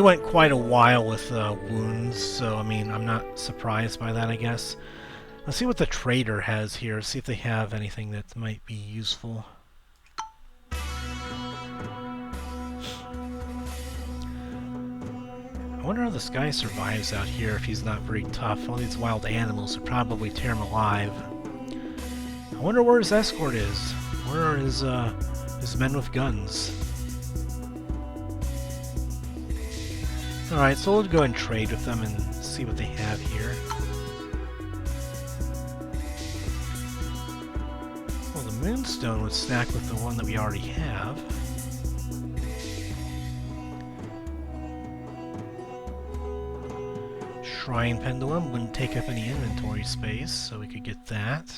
went quite a while with wounds, so I mean, I'm not surprised by that, I guess. Let's see what the trader has here. See if they have anything that might be useful. I wonder how this guy survives out here if he's not very tough. All these wild animals would probably tear him alive. I wonder where his escort is. Where are his men with guns? Alright, so we'll go and trade with them and see what they have here. Well, the Moonstone would stack with the one that we already have. Shrine Pendulum wouldn't take up any inventory space, so we could get that.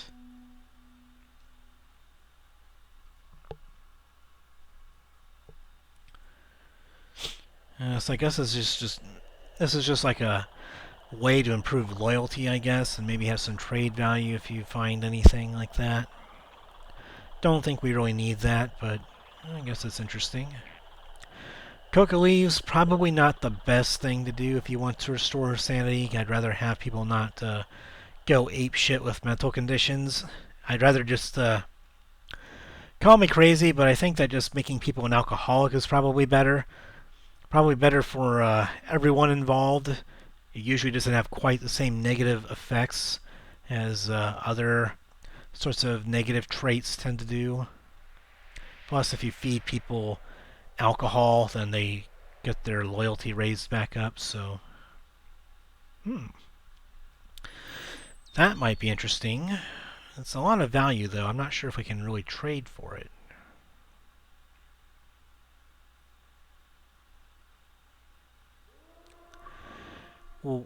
So I guess this is just like a way to improve loyalty, I guess, and maybe have some trade value if you find anything like that. Don't think we really need that, but I guess it's interesting. Coca leaves, probably not the best thing to do if you want to restore sanity. I'd rather have people not go apeshit with mental conditions. I'd rather just call me crazy, but I think that just making people an alcoholic is probably better. Probably better for everyone involved. It usually doesn't have quite the same negative effects as other sorts of negative traits tend to do. Plus, if you feed people alcohol, then they get their loyalty raised back up, so that might be interesting. It's a lot of value, though. I'm not sure if we can really trade for it.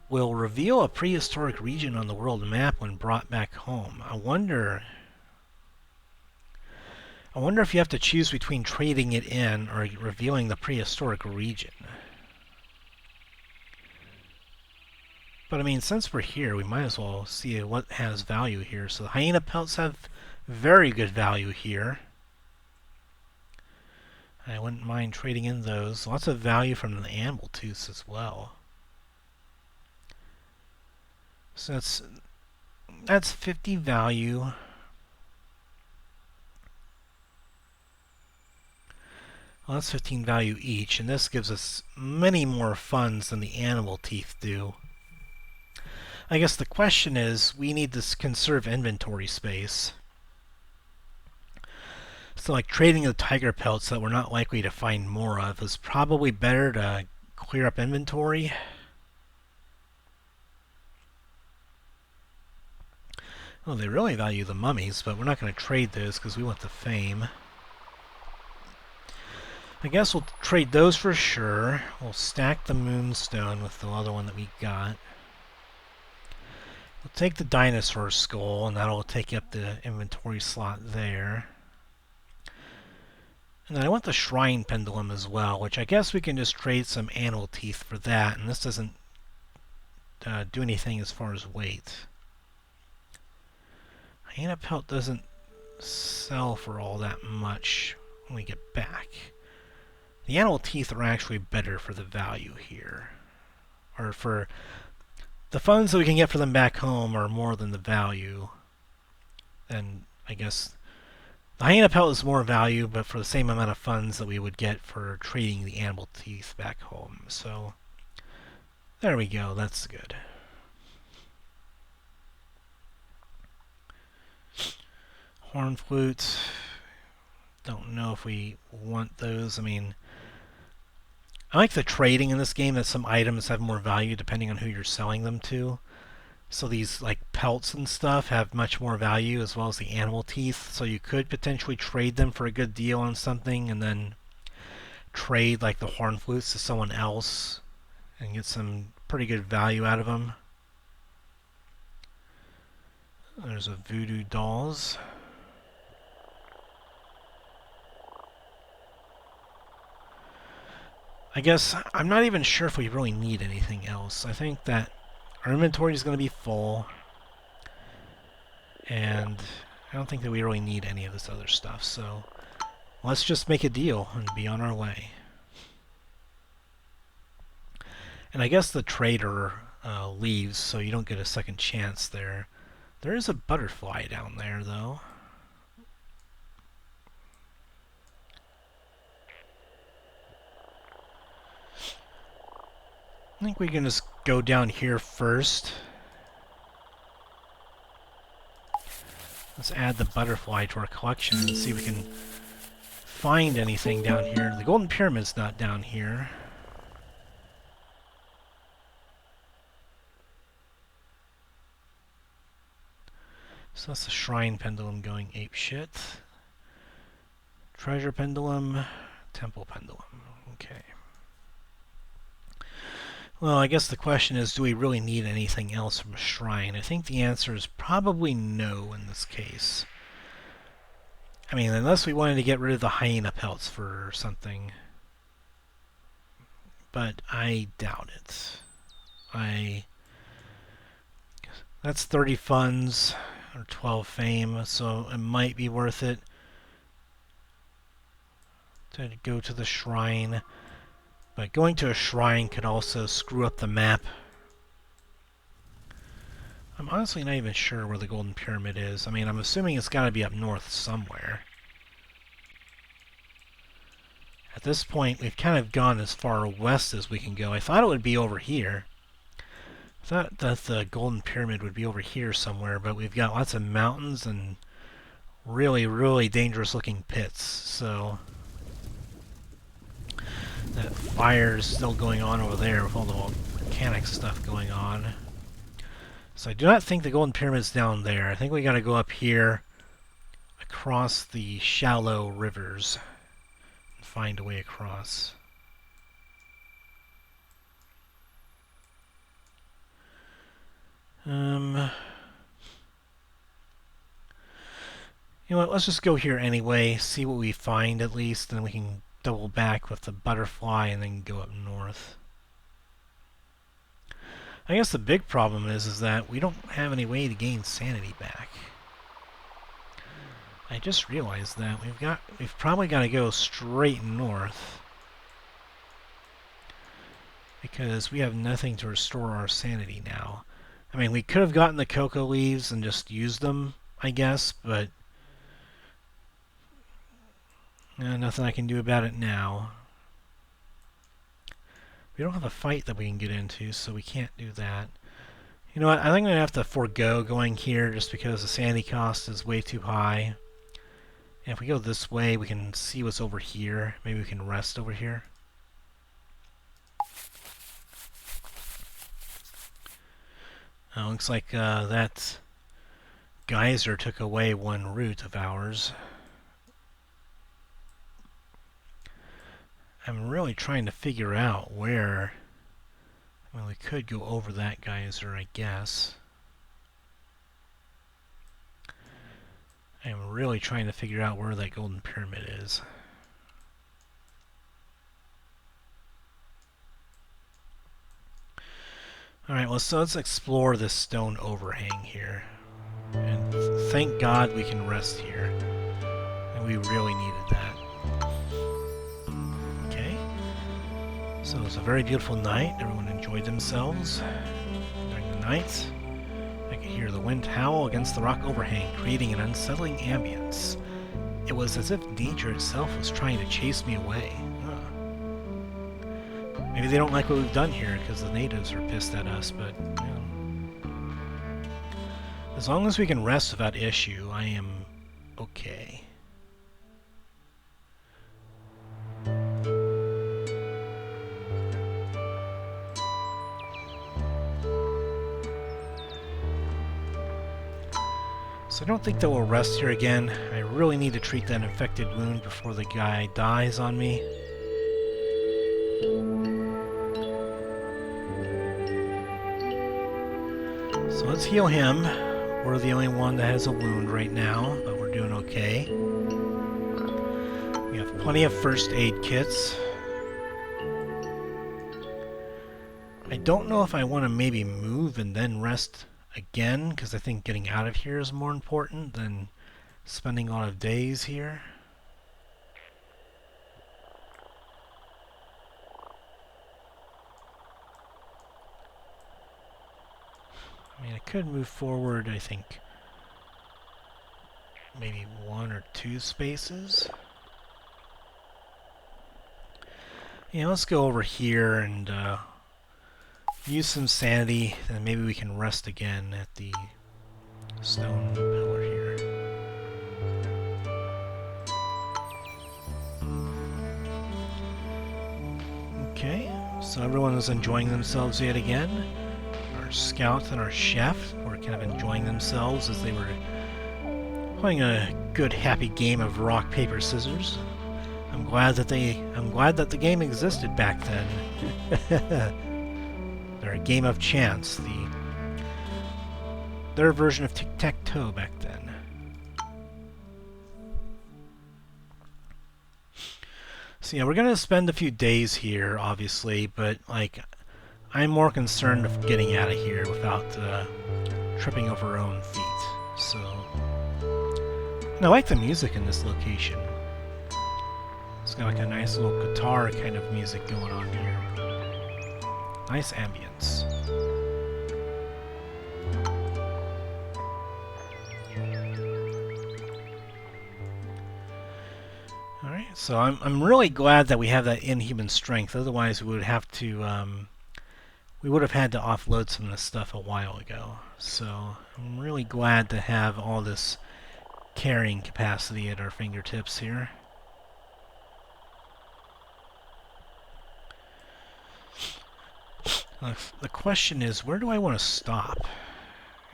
Will reveal a prehistoric region on the world map when brought back home. I wonder if you have to choose between trading it in or revealing the prehistoric region. But I mean, since we're here, we might as well see what has value here. So the hyena pelts have very good value here. I wouldn't mind trading in those. Lots of value from the animal tooths as well. So that's 50 value. Well, that's 15 value each, and this gives us many more funds than the animal teeth do. I guess the question is, we need to conserve inventory space. So like trading the tiger pelts that we're not likely to find more of is probably better to clear up inventory. Well, they really value the mummies, but we're not going to trade those because we want the fame. I guess we'll trade those for sure. We'll stack the moonstone with the other one that we got. We'll take the dinosaur skull, and that'll take up the inventory slot there. And then I want the shrine pendulum as well, which I guess we can just trade some animal teeth for that, and this doesn't do anything as far as weight. Hyena pelt doesn't sell for all that much when we get back. The animal teeth are actually better for the value here. Or for the funds that we can get for them back home are more than the value. And I guess the hyena pelt is more value, but for the same amount of funds that we would get for trading the animal teeth back home. So there we go, that's good. Horn flutes. Don't know if we want those. I mean, I like the trading in this game, that some items have more value depending on who you're selling them to. So these like pelts and stuff have much more value, as well as the animal teeth. So you could potentially trade them for a good deal on something, and then trade like the horn flutes to someone else and get some pretty good value out of them. There's a voodoo dolls. I guess I'm not even sure if we really need anything else. I think that our inventory is going to be full, and I don't think that we really need any of this other stuff. So let's just make a deal and be on our way. And I guess the trader leaves, so you don't get a second chance there. There is a butterfly down there, though. I think we can just go down here first. Let's add the butterfly to our collection and see if we can find anything down here. The golden pyramid's not down here. So that's the shrine pendulum going apeshit. Treasure pendulum, temple pendulum. Okay. Well, I guess the question is, do we really need anything else from a shrine? I think the answer is probably no in this case. I mean, unless we wanted to get rid of the hyena pelts for something. But I doubt it. That's 30 funds, or 12 fame, so it might be worth it to go to the shrine. But going to a shrine could also screw up the map. I'm honestly not even sure where the golden pyramid is. I mean, I'm assuming it's got to be up north somewhere. At this point, we've kind of gone as far west as we can go. I thought it would be over here. I thought that the golden pyramid would be over here somewhere, but we've got lots of mountains and really, really dangerous looking pits, so that fire's still going on over there with all the volcanic stuff going on. So I do not think the golden pyramid's down there. I think we gotta go up here across the shallow rivers and find a way across. You know what, let's just go here anyway, see what we find at least, and then we can double back with the butterfly and then go up north. I guess the big problem is that we don't have any way to gain sanity back. I just realized that we've probably got to go straight north, because we have nothing to restore our sanity now. I mean, we could have gotten the cocoa leaves and just used them, I guess, but Nothing I can do about it now. We don't have a fight that we can get into, so we can't do that. You know what? I think I'm going to have to forego going here just because the sanity cost is way too high. And if we go this way, we can see what's over here. Maybe we can rest over here. Looks like that geyser took away one route of ours. I'm really trying to figure out where... Well, we could go over that geyser, I guess. I'm really trying to figure out where that golden pyramid is. Alright, well, so let's explore this stone overhang here. And thank God we can rest here. And we really needed that. Okay. So it was a very beautiful night. Everyone enjoyed themselves during the night. I could hear the wind howl against the rock overhang, creating an unsettling ambience. It was as if nature itself was trying to chase me away. Maybe they don't like what we've done here because the natives are pissed at us, but you know, as long as we can rest without issue, I am okay. So I don't think that we'll rest here again. I really need to treat that infected wound before the guy dies on me. So let's heal him. We're the only one that has a wound right now, but we're doing okay. We have plenty of first aid kits. I don't know if I want to maybe move and then rest again, because I think getting out of here is more important than spending a lot of days here. I mean, I could move forward, I think, maybe 1 or 2 spaces. Yeah, let's go over here and use some sanity, and maybe we can rest again at the stone pillar here. Okay, so everyone is enjoying themselves yet again. Our scout and our chef were kind of enjoying themselves as they were playing a good, happy game of rock, paper, scissors. I'm glad that the game existed back then. They're a game of chance, their version of tic-tac-toe back then. So yeah, we're gonna spend a few days here, obviously, but like, I'm more concerned of getting out of here without tripping over our own feet. So, and I like the music in this location. It's got like a nice little guitar kind of music going on here. Nice ambience. Alright, so I'm really glad that we have that inhuman strength. Otherwise, we would have to we would have had to offload some of this stuff a while ago. So I'm really glad to have all this carrying capacity at our fingertips here. The question is, where do I want to stop?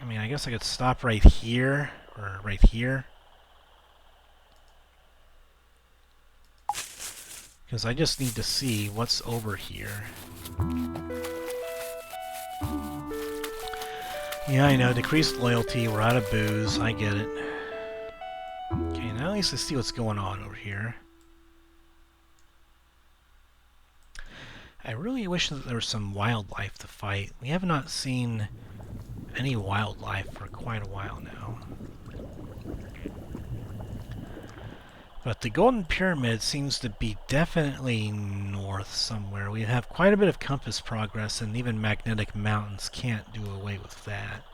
I mean, I guess I could stop right here, or right here. Because I just need to see what's over here. Yeah, I know, decreased loyalty, we're out of booze, I get it. Okay, now at least I see what's going on over here. I really wish that there was some wildlife to fight. We have not seen any wildlife for quite a while now. But the Golden Pyramid seems to be definitely north somewhere. We have quite a bit of compass progress, and even magnetic mountains can't do away with that.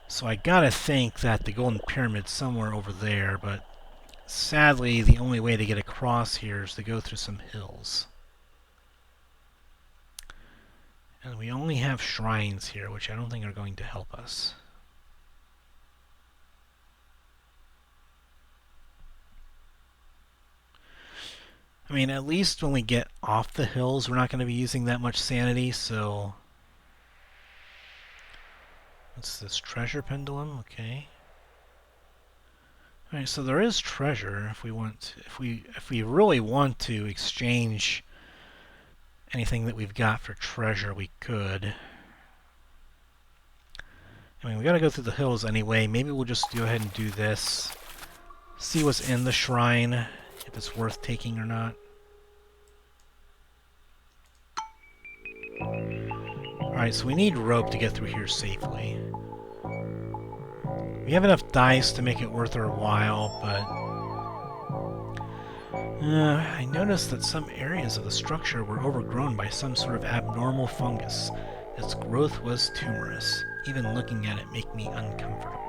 So I gotta think that the Golden Pyramid's somewhere over there, but sadly, the only way to get across here is to go through some hills. And we only have shrines here, which I don't think are going to help us. I mean, at least when we get off the hills, we're not going to be using that much sanity, so... What's this? Treasure pendulum? Okay. Alright, so there is treasure if we want to, if we really want to exchange anything that we've got for treasure, we could. I mean, we gotta go through the hills anyway. Maybe we'll just go ahead and do this. See what's in the shrine, if it's worth taking or not. Alright, so we need rope to get through here safely. We have enough dice to make it worth our while, but... I noticed that some areas of the structure were overgrown by some sort of abnormal fungus. Its growth was tumorous. Even looking at it made me uncomfortable.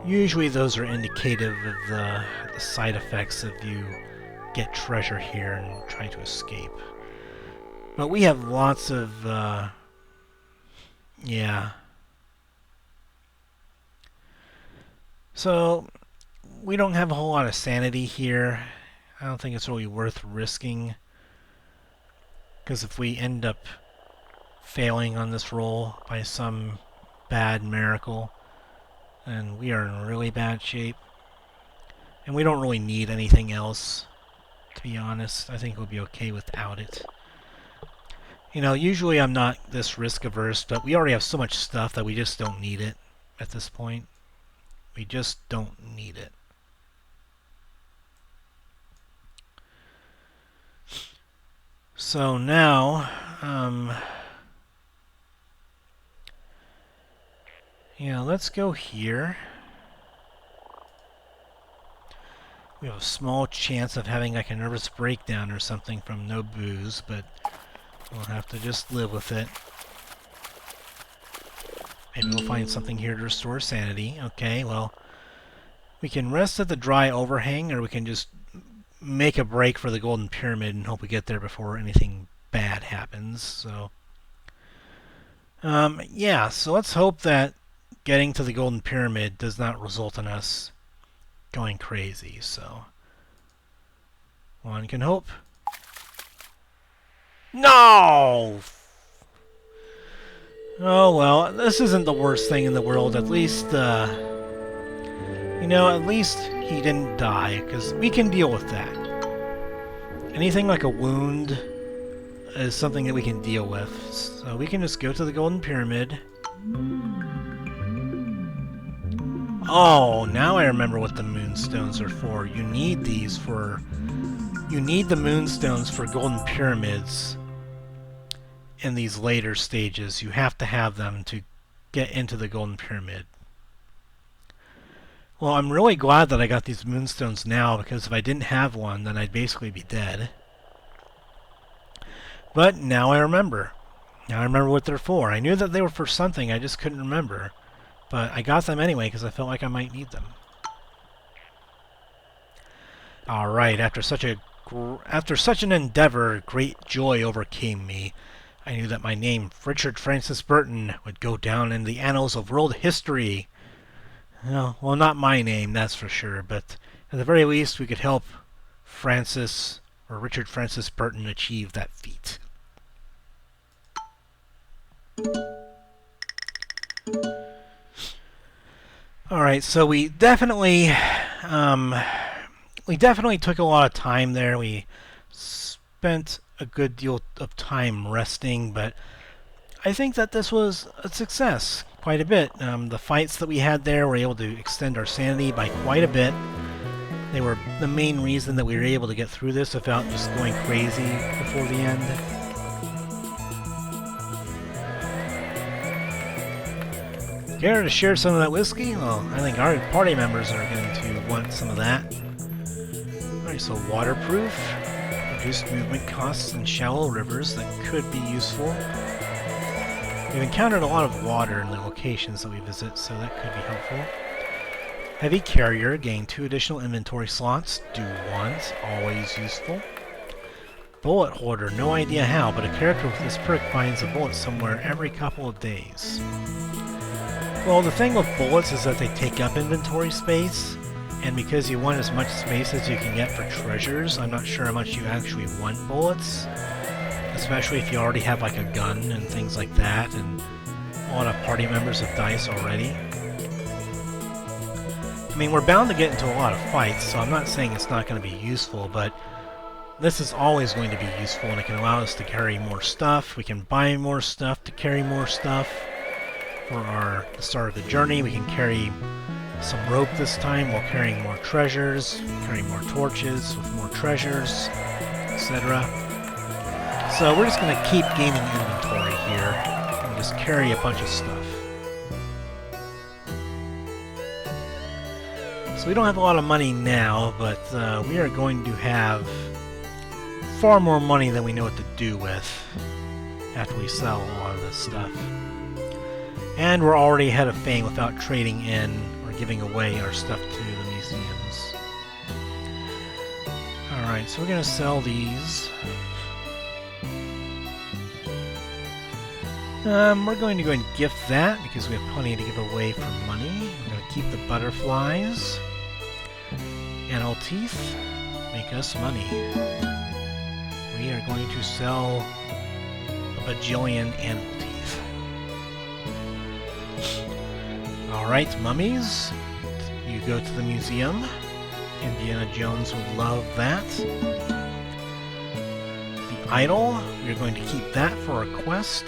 Usually those are indicative of the side effects if you get treasure here and try to escape. But we have lots of, yeah. So, we don't have a whole lot of sanity here. I don't think it's really worth risking. Because if we end up failing on this roll by some bad miracle, then we are in really bad shape. And we don't really need anything else, to be honest. I think we'll be okay without it. You know, usually I'm not this risk averse, but we already have so much stuff that we just don't need it at this point. We just don't need it. So now, yeah, let's go here. We have a small chance of having like a nervous breakdown or something from no booze, but we'll have to just live with it. Maybe we'll find something here to restore sanity. Okay, well, we can rest at the dry overhang, or we can just make a break for the Golden Pyramid and hope we get there before anything bad happens. So, yeah, so let's hope that getting to the Golden Pyramid does not result in us going crazy. So, one can hope. No! Oh well, this isn't the worst thing in the world. At least, you know, at least he didn't die, because we can deal with that. Anything like a wound is something that we can deal with. So we can just go to the Golden Pyramid. Oh, now I remember what the moonstones are for. You need these for... You need the moonstones for Golden Pyramids. In these later stages, you have to have them to get into the Golden Pyramid. Well, I'm really glad that I got these moonstones now, because if I didn't have one, then I'd basically be dead. But now I remember. Now I remember what they're for. I knew that they were for something, I just couldn't remember. But I got them anyway, because I felt like I might need them. Alright, after such an endeavor, great joy overcame me. I knew that my name, Richard Francis Burton, would go down in the annals of world history. Well, not my name, that's for sure, but at the very least we could help Francis, or Richard Francis Burton, achieve that feat. Alright, so we definitely took a lot of time there. We spent a good deal of time resting, but I think that this was a success quite a bit. The fights that we had there were able to extend our sanity by quite a bit. They were the main reason that we were able to get through this without just going crazy before the end. Care to share some of that whiskey? Well, I think our party members are going to want some of that. Alright, so waterproof. Reduced movement costs in shallow rivers that could be useful. We've encountered a lot of water in the locations that we visit, so that could be helpful. Heavy carrier, gain 2 additional inventory slots. Do once, always useful. Bullet hoarder, no idea how, but a character with this perk finds a bullet somewhere every couple of days. Well, the thing with bullets is that they take up inventory space, and because you want as much space as you can get for treasures, I'm not sure how much you actually want bullets, especially if you already have like a gun and things like that, and a lot of party members have dice already. I mean, we're bound to get into a lot of fights, so I'm not saying it's not going to be useful, but this is always going to be useful, and it can allow us to carry more stuff. We can buy more stuff to carry more stuff. For the start of the journey, we can carry some rope this time while carrying more treasures, carry more torches with more treasures, etc. So we're just going to keep gaining inventory here and just carry a bunch of stuff. So we don't have a lot of money now, but we are going to have far more money than we know what to do with after we sell a lot of this stuff. And we're already ahead of fame without trading in or giving away our stuff to the museums. Alright, so we're going to sell these. We're going to go and gift that because we have plenty to give away for money. We're going to keep the butterflies. Animal teeth make us money. We are going to sell a bajillion animal teeth. Alright, mummies. You go to the museum. Indiana Jones would love that. The idol, we're going to keep that for a quest.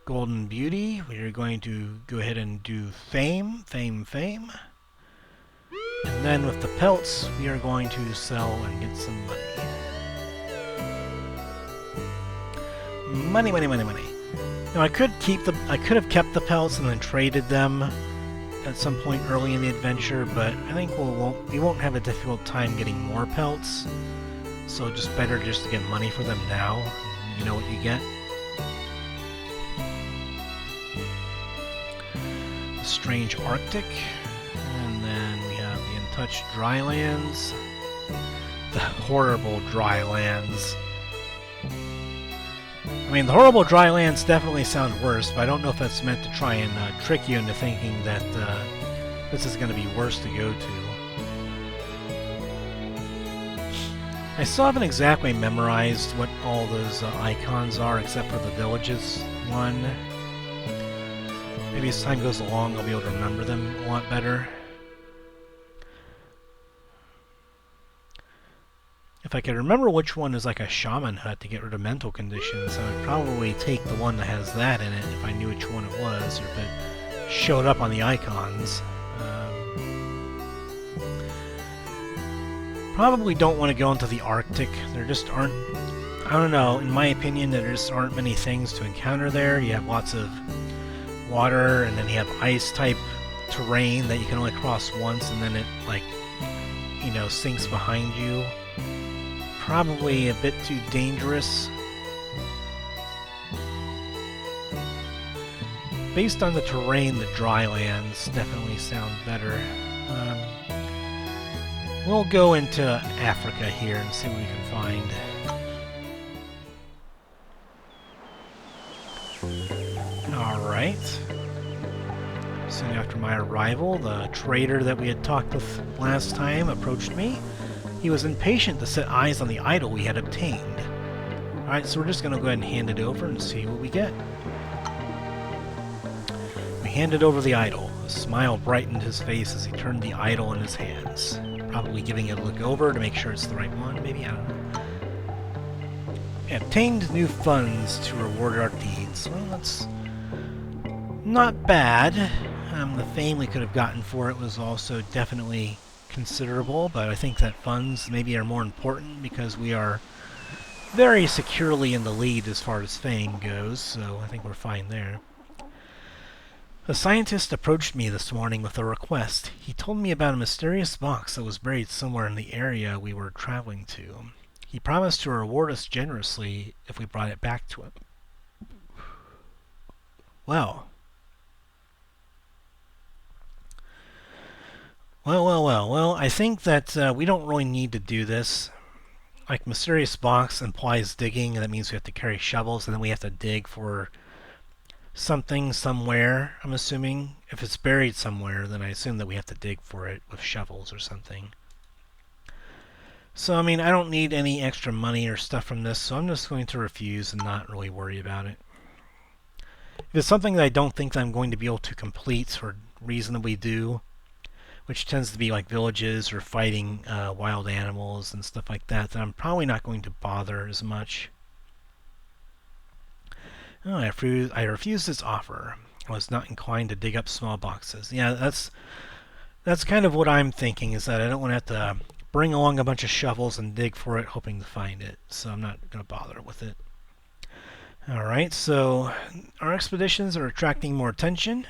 Golden Beauty, we are going to go ahead and do fame. And then with the pelts, we are going to sell and get some money. Money. Now I could have kept the pelts and then traded them at some point early in the adventure, but I think we won't have a difficult time getting more pelts. So just better just to get money for them now. You know what you get. The Strange Arctic, and then we have the Untouched Drylands, the Horrible Drylands. I mean, the Horrible Drylands definitely sound worse, but I don't know if that's meant to try and trick you into thinking that this is going to be worse to go to. I still haven't exactly memorized what all those icons are, except for the villages one. Maybe as time goes along, I'll be able to remember them a lot better. If I could remember which one is like a shaman hut to get rid of mental conditions, I would probably take the one that has that in it if I knew which one it was, or if it showed up on the icons. Probably don't want to go into the Arctic. There just aren't, I don't know, in my opinion, there just aren't many things to encounter there. You have lots of water, and then you have ice-type terrain that you can only cross once, and then it, like, you know, sinks behind you. Probably a bit too dangerous. Based on the terrain, the drylands definitely sound better. We'll go into Africa here and see what we can find. Alright. Soon after my arrival, the trader that we had talked with last time approached me. He was impatient to set eyes on the idol we had obtained. Alright, so we're just going to go ahead and hand it over and see what we get. We handed over the idol. A smile brightened his face as he turned the idol in his hands. Probably giving it a look over to make sure it's the right one, maybe, I don't know. We obtained new funds to reward our deeds. Well, that's not bad. The fame we could have gotten for it was also definitely considerable, but I think that funds maybe are more important because we are very securely in the lead as far as fame goes, so I think we're fine there. A scientist approached me this morning with a request. He told me about a mysterious box that was buried somewhere in the area we were traveling to. He promised to reward us generously if we brought it back to him. Well, Well, I think that we don't really need to do this. Like, mysterious box implies digging, and that means we have to carry shovels, and then we have to dig for something somewhere, I'm assuming. If it's buried somewhere, then I assume that we have to dig for it with shovels or something. So, I mean, I don't need any extra money or stuff from this, so I'm just going to refuse and not really worry about it. If it's something that I don't think that I'm going to be able to complete or reasonably do, which tends to be like villages or fighting wild animals and stuff like that, then I'm probably not going to bother as much. Oh, I refused this offer. I was not inclined to dig up small boxes. Yeah, that's kind of what I'm thinking, is that I don't want to have to bring along a bunch of shovels and dig for it hoping to find it. So I'm not going to bother with it. Alright, so our expeditions are attracting more attention.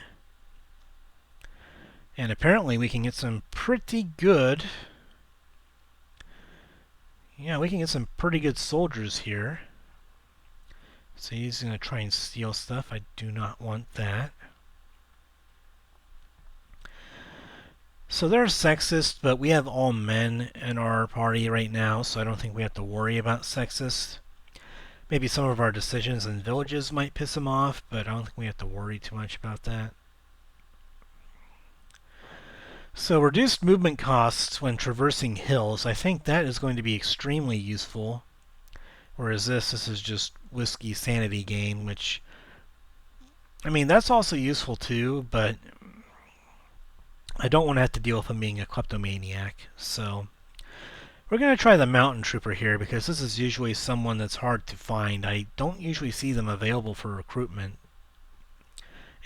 And apparently we can get some pretty good... Yeah, we can get some pretty good soldiers here. So he's going to try and steal stuff. I do not want that. So they're sexist, but we have all men in our party right now, so I don't think we have to worry about sexist. Maybe some of our decisions in villages might piss them off, but I don't think we have to worry too much about that. So reduced movement costs when traversing hills, I think that is going to be extremely useful. Whereas this is just whiskey sanity gain, which, I mean, that's also useful too, but I don't want to have to deal with him being a kleptomaniac. So we're going to try the mountain trooper here, because this is usually someone that's hard to find. I don't usually see them available for recruitment.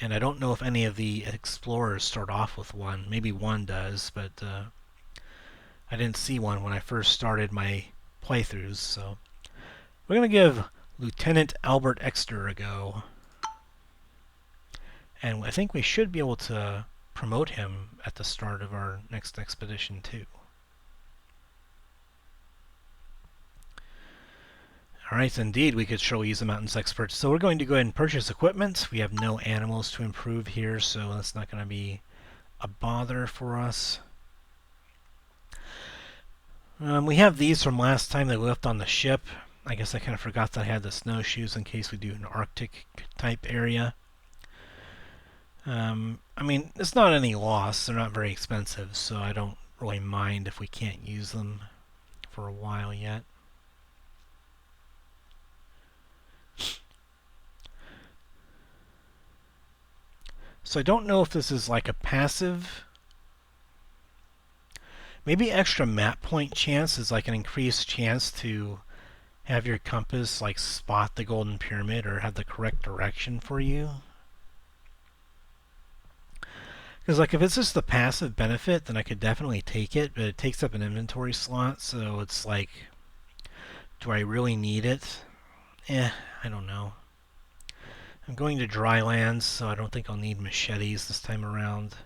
And I don't know if any of the explorers start off with one. Maybe one does, but I didn't see one when I first started my playthroughs. So we're going to give Lieutenant Albert Exter a go. And I think we should be able to promote him at the start of our next expedition too. Alright, indeed, we could surely use a mountains expert. So we're going to go ahead and purchase equipment. We have no animals to improve here, so that's not going to be a bother for us. We have these from last time that we left on the ship. I guess I kind of forgot that I had the snowshoes in case we do an Arctic type area. I mean, it's not any loss. They're not very expensive, so I don't really mind if we can't use them for a while yet. So I don't know if this is like a passive. Maybe extra map point chance is like an increased chance to have your compass like spot the golden pyramid or have the correct direction for you. Because like if it's just the passive benefit, then I could definitely take it, but it takes up an inventory slot, so it's like, do I really need it? I don't know. I'm going to dry lands, so I don't think I'll need machetes this time around.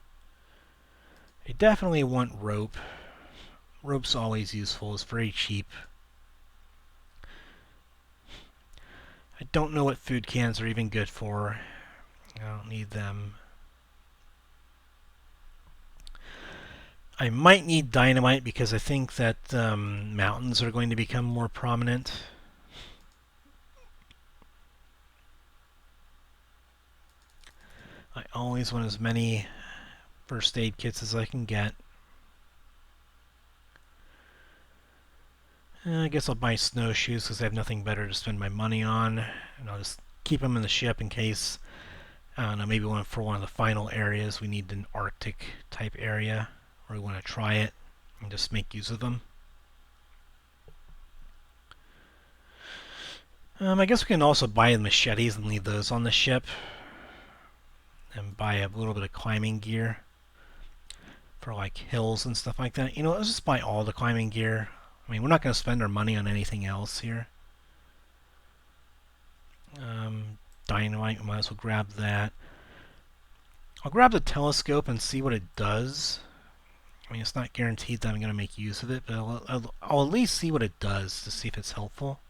I definitely want rope. Rope's always useful. It's very cheap. I don't know what food cans are even good for. I don't need them. I might need dynamite because I think that mountains are going to become more prominent. I always want as many first aid kits as I can get. I guess I'll buy snowshoes because I have nothing better to spend my money on. And I'll just keep them in the ship in case, I don't know, maybe for one of the final areas we need an Arctic type area, or we want to try it and just make use of them. I guess we can also buy the machetes and leave those on the ship. And buy a little bit of climbing gear for like hills and stuff like that. You know, let's just buy all the climbing gear. I mean, we're not going to spend our money on anything else here. Dynamite, we might as well grab that. I'll grab the telescope and see what it does. I mean, it's not guaranteed that I'm going to make use of it, but I'll at least see what it does to see if it's helpful.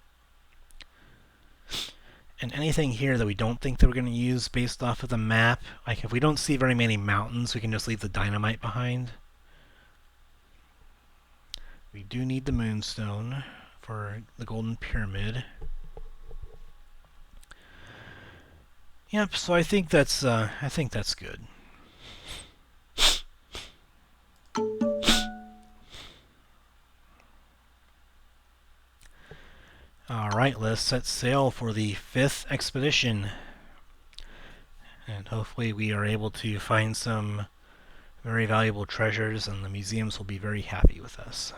And anything here that we don't think that we're going to use based off of the map, like if we don't see very many mountains, we can just leave the dynamite behind. We do need the moonstone for the golden pyramid. Yep, so I think that's good. Alright, let's set sail for the 5th expedition. And hopefully we are able to find some very valuable treasures, and the museums will be very happy with us.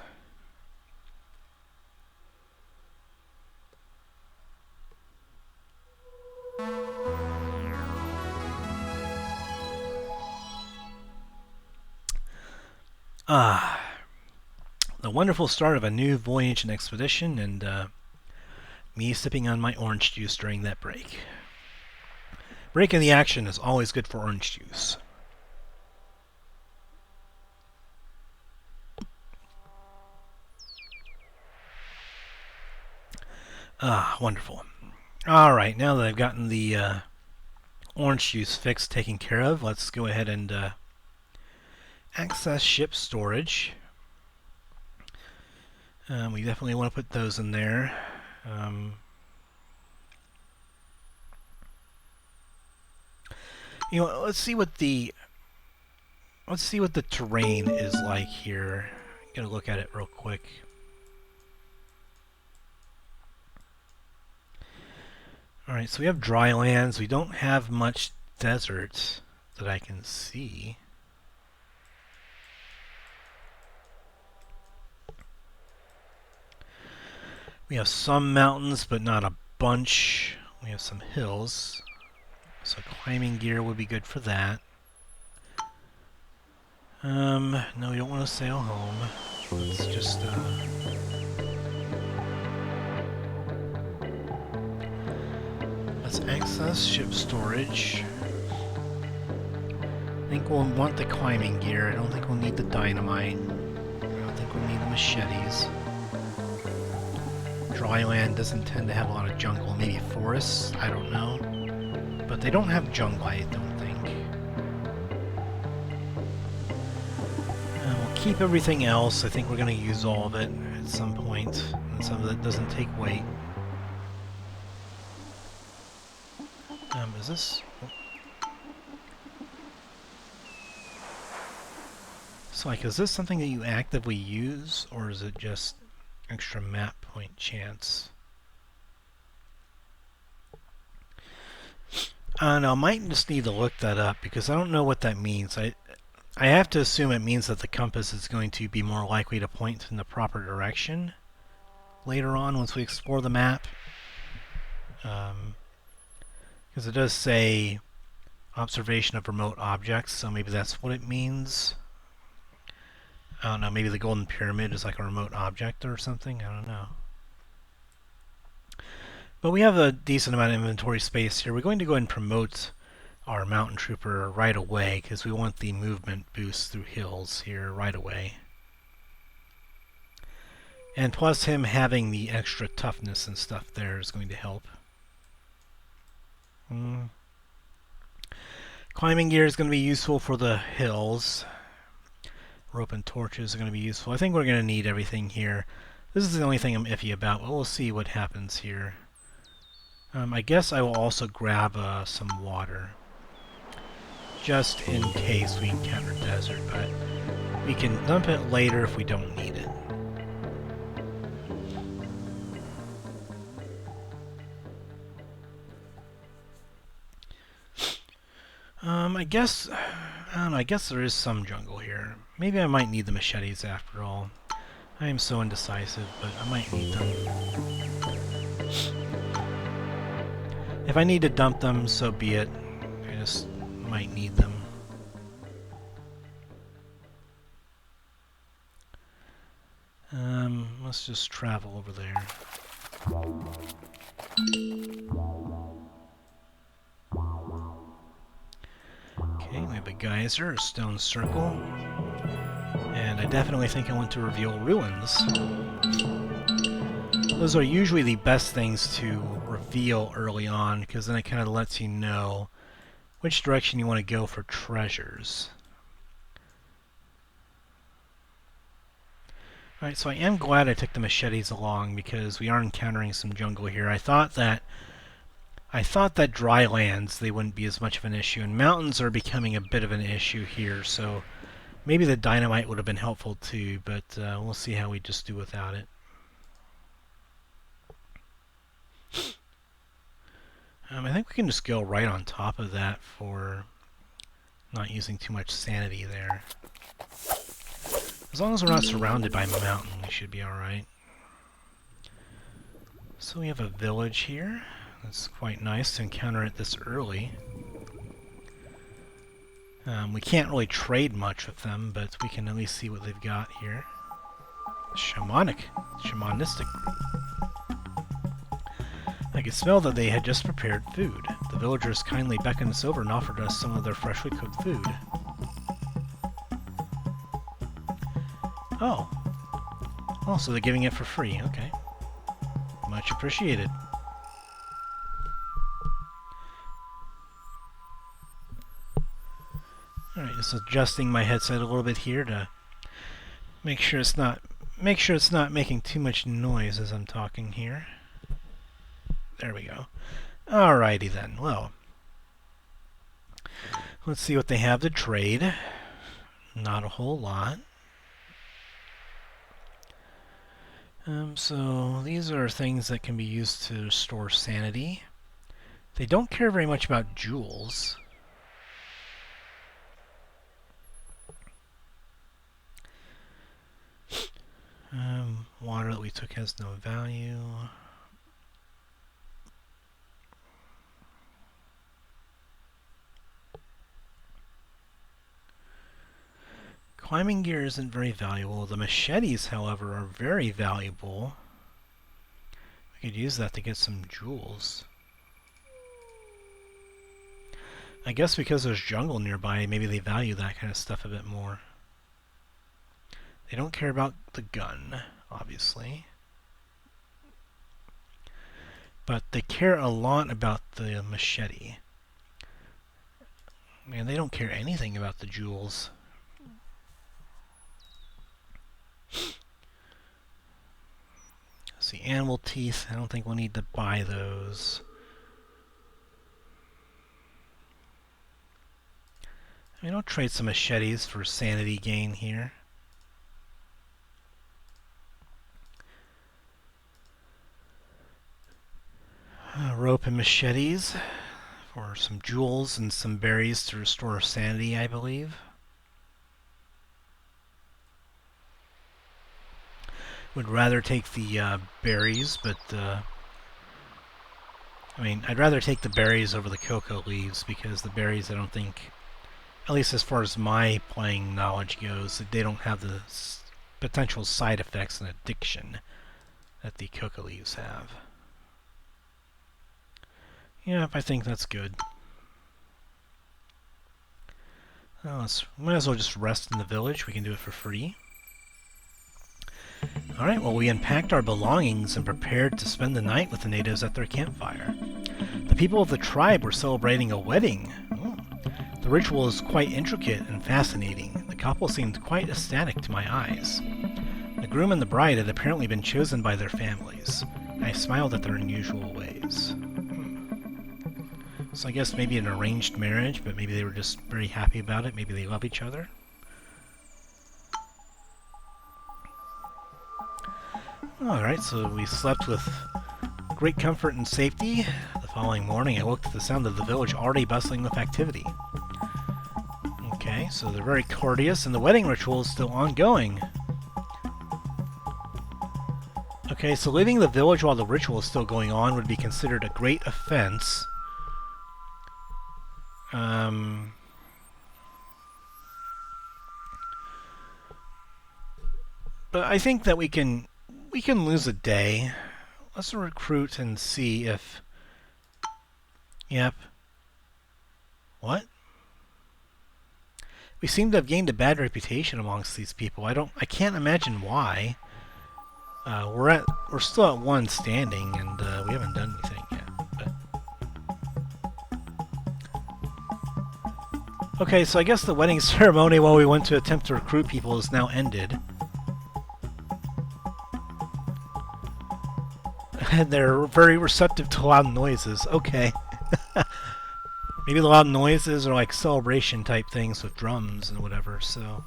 The wonderful start of a new voyage and expedition, and me sipping on my orange juice during that break. Break in the action is always good for orange juice. Wonderful. Alright, now that I've gotten the orange juice fix taken care of, let's go ahead and access ship storage. We definitely want to put those in there. You know, let's see what the terrain is like here. I'm gonna look at it real quick. Alright, so we have dry lands. We don't have much desert that I can see. We have some mountains, but not a bunch. We have some hills. So climbing gear would be good for that. No, we don't want to sail home. Let's just, let's access ship storage. I think we'll want the climbing gear. I don't think we'll need the dynamite. I don't think we'll need the machetes. Dry land doesn't tend to have a lot of jungle. Maybe forests, I don't know. But they don't have jungle, I don't think. We'll keep everything else. I think we're going to use all of it at some point. And some of it doesn't take weight. Is this... So, like, is this something that you actively use, or is it just extra map point chance? I don't know, I might just need to look that up, because I don't know what that means. I have to assume it means that the compass is going to be more likely to point in the proper direction later on once we explore the map. Because it does say observation of remote objects, so maybe that's what it means. I don't know, maybe the golden pyramid is like a remote object or something, I don't know. But we have a decent amount of inventory space here. We're going to go ahead and promote our mountain trooper right away, because we want the movement boost through hills here right away. And plus him having the extra toughness and stuff there is going to help. Climbing gear is going to be useful for the hills. Rope and torches are going to be useful. I think we're going to need everything here. This is the only thing I'm iffy about, but we'll see what happens here. I guess I will also grab some water, just in case we encounter desert, but we can dump it later if we don't need it. I guess, I don't know, I guess there is some jungle here. Maybe I might need the machetes after all. I am so indecisive, but I might need them. If I need to dump them, so be it. I just might need them. Let's just travel over there. Okay, we have a geyser, a stone circle. And I definitely think I want to reveal ruins. Those are usually the best things to reveal early on, because then it kind of lets you know which direction you want to go for treasures. Alright, so I am glad I took the machetes along because we are encountering some jungle here. I thought that dry lands, they wouldn't be as much of an issue, and mountains are becoming a bit of an issue here, so maybe the dynamite would have been helpful too, but we'll see how we just do without it. I think we can just go right on top of that for not using too much sanity there. As long as we're not surrounded by a mountain, we should be alright. So we have a village here. That's quite nice to encounter it this early. We can't really trade much with them, but we can at least see what they've got here. Shamanistic group. I could smell that they had just prepared food. The villagers kindly beckoned us over and offered us some of their freshly cooked food. Oh. Oh, so they're giving it for free. Okay. Much appreciated. Alright, just adjusting my headset a little bit here to make sure it's not making too much noise as I'm talking here. There we go. Alrighty then. Well, let's see what they have to trade. Not a whole lot. So these are things that can be used to restore sanity. They don't care very much about jewels. Water that we took has no value. Climbing gear isn't very valuable. The machetes, however, are very valuable. We could use that to get some jewels. I guess because there's jungle nearby, maybe they value that kind of stuff a bit more. They don't care about the gun, obviously. But they care a lot about the machete. Man, they don't care anything about the jewels. Let's see, animal teeth. I don't think we'll need to buy those. I mean, I'll trade some machetes for sanity gain here. Rope and machetes for some jewels and some berries to restore sanity, I believe. Would rather take the berries, but I mean, I'd rather take the berries over the cocoa leaves because the berries, I don't think, at least as far as my playing knowledge goes, they don't have the potential side effects and addiction that the cocoa leaves have. Yep, I think that's good. Well, might as well just rest in the village. We can do it for free. Alright, well, we unpacked our belongings and prepared to spend the night with the natives at their campfire. The people of the tribe were celebrating a wedding. The ritual is quite intricate and fascinating. The couple seemed quite ecstatic to my eyes. The groom and the bride had apparently been chosen by their families. I smiled at their unusual ways. So I guess maybe an arranged marriage, but maybe they were just very happy about it. Maybe they love each other. Alright, so we slept with great comfort and safety. The following morning I woke to the sound of the village already bustling with activity. Okay, so they're very courteous and the wedding ritual is still ongoing. Okay, so leaving the village while the ritual is still going on would be considered a great offense. But I think that we can lose a day. Let's recruit and see if... Yep. What? We seem to have gained a bad reputation amongst these people. I can't imagine why. We're still at 1 standing, and we haven't done anything yet. But... Okay, so I guess the wedding ceremony while we went to attempt to recruit people is now ended. They're very receptive to loud noises. Okay. Maybe the loud noises are like celebration type things with drums and whatever, so.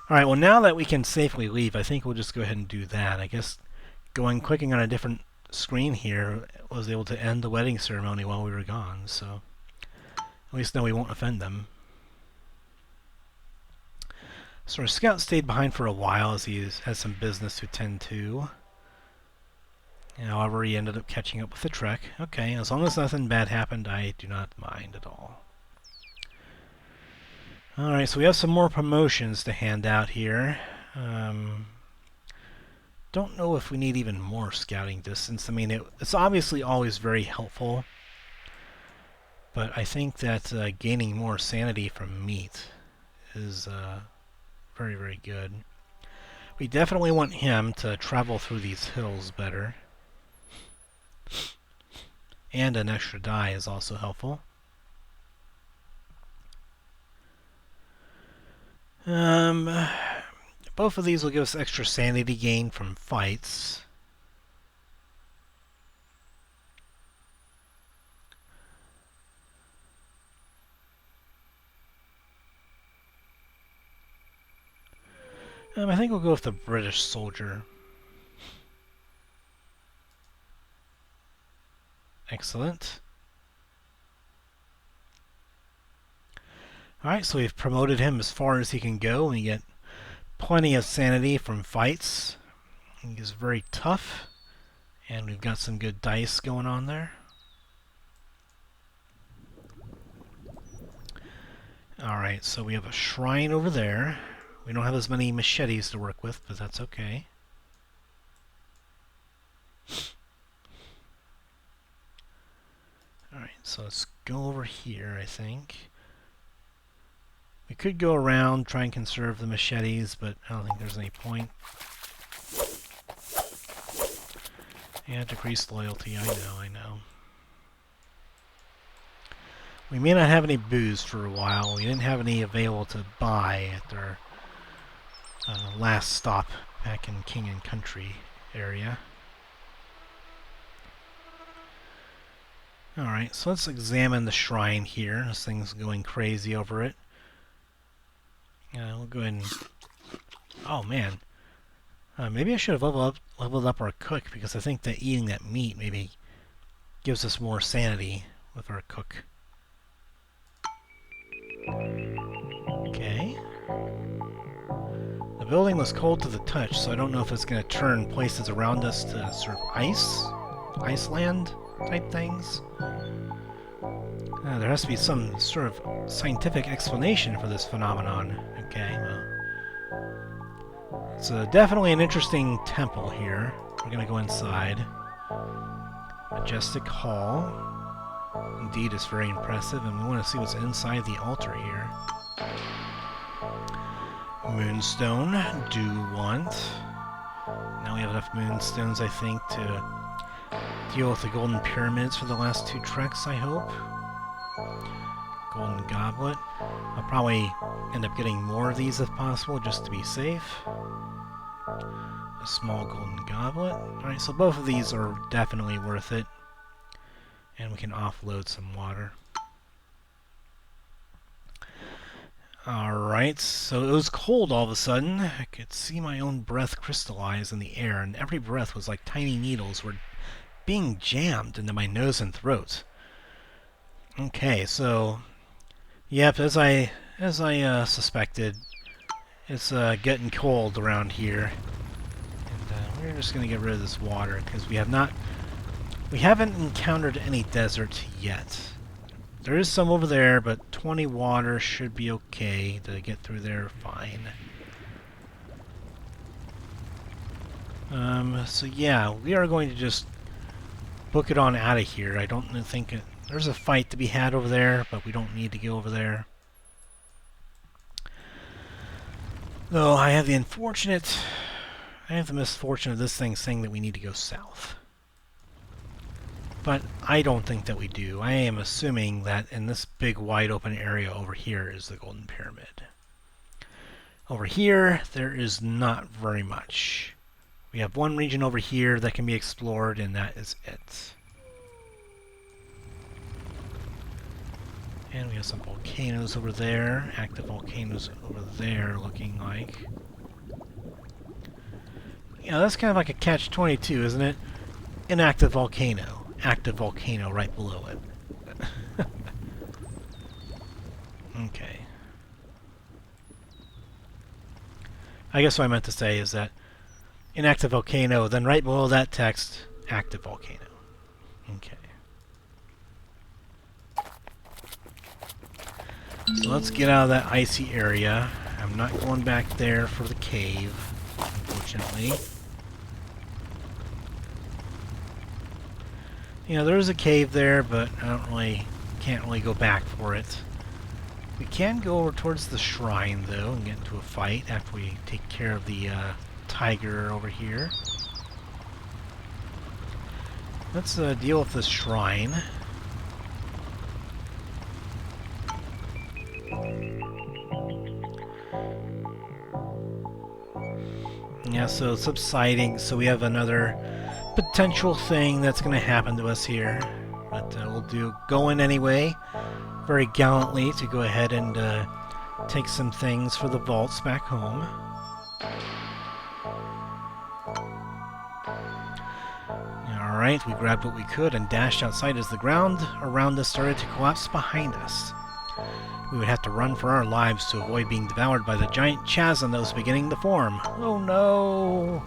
Alright, well now that we can safely leave, I think we'll just go ahead and do that. I guess clicking on a different screen here was able to end the wedding ceremony while we were gone, so at least now we won't offend them. So our scout stayed behind for a while as he has some business to tend to. However, he ended up catching up with the trek. Okay, as long as nothing bad happened, I do not mind at all. Alright, so we have some more promotions to hand out here. Don't know if we need even more scouting distance. I mean, it's obviously always very helpful, but I think that gaining more sanity from meat is very, very good. We definitely want him to travel through these hills better. And an extra die is also helpful. Both of these will give us extra sanity gain from fights. I think we'll go with the British soldier. Excellent. Alright, so we've promoted him as far as he can go, and you get plenty of sanity from fights. He's very tough, and we've got some good dice going on there. Alright, so we have a shrine over there. We don't have as many machetes to work with, but that's okay. Alright, so let's go over here, I think. We could go around, try and conserve the machetes, but I don't think there's any point. Yeah, decreased loyalty, I know. We may not have any booze for a while. We didn't have any available to buy at our last stop back in King and Country area. Alright, so let's examine the shrine here. This thing's going crazy over it. We'll go ahead and... Oh, man. Maybe I should have leveled up our cook, because I think that eating that meat maybe gives us more sanity with our cook. Okay. The building was cold to the touch, so I don't know if it's going to turn places around us to sort of Iceland type things. There has to be some sort of scientific explanation for this phenomenon. Okay, well. It's definitely an interesting temple here. We're going to go inside. Majestic Hall. Indeed, it's very impressive, and we want to see what's inside the altar here. Moonstone, do want. Now we have enough moonstones, I think, to deal with the golden pyramids for the last two treks, I hope. Golden goblet. I'll probably end up getting more of these if possible, just to be safe. A small golden goblet. Alright, so both of these are definitely worth it. And we can offload some water. Alright, so it was cold all of a sudden. I could see my own breath crystallize in the air, and every breath was like tiny needles were being jammed into my nose and throat. Okay, so yep, as I suspected, it's getting cold around here, and we're just gonna get rid of this water because we haven't encountered any desert yet. There is some over there, but 20 water should be okay to get through there fine. So yeah, we are going to just book it on out of here. I don't think there's a fight to be had over there, but we don't need to go over there. Though I have the misfortune of this thing saying that we need to go south. But I don't think that we do. I am assuming that in this big wide open area over here is the Golden Pyramid. Over here, there is not very much. We have one region over here that can be explored, and that is it. And we have some volcanoes over there, active volcanoes over there looking like. Yeah, that's kind of like a catch-22, isn't it? Inactive volcano, active volcano right below it. Okay. I guess what I meant to say is that inactive volcano, then right below that text, active volcano. Okay. So let's get out of that icy area. I'm not going back there for the cave, unfortunately. You know, there is a cave there, but can't really go back for it. We can go over towards the shrine, though, and get into a fight after we take care of the tiger over here. Let's deal with the shrine. Yeah, so subsiding, so we have another potential thing that's going to happen to us here. But we'll go in anyway, very gallantly, to go ahead and take some things for the vaults back home. Alright, we grabbed what we could and dashed outside as the ground around us started to collapse behind us. We would have to run for our lives to avoid being devoured by the giant chasm that was beginning to form. Oh no!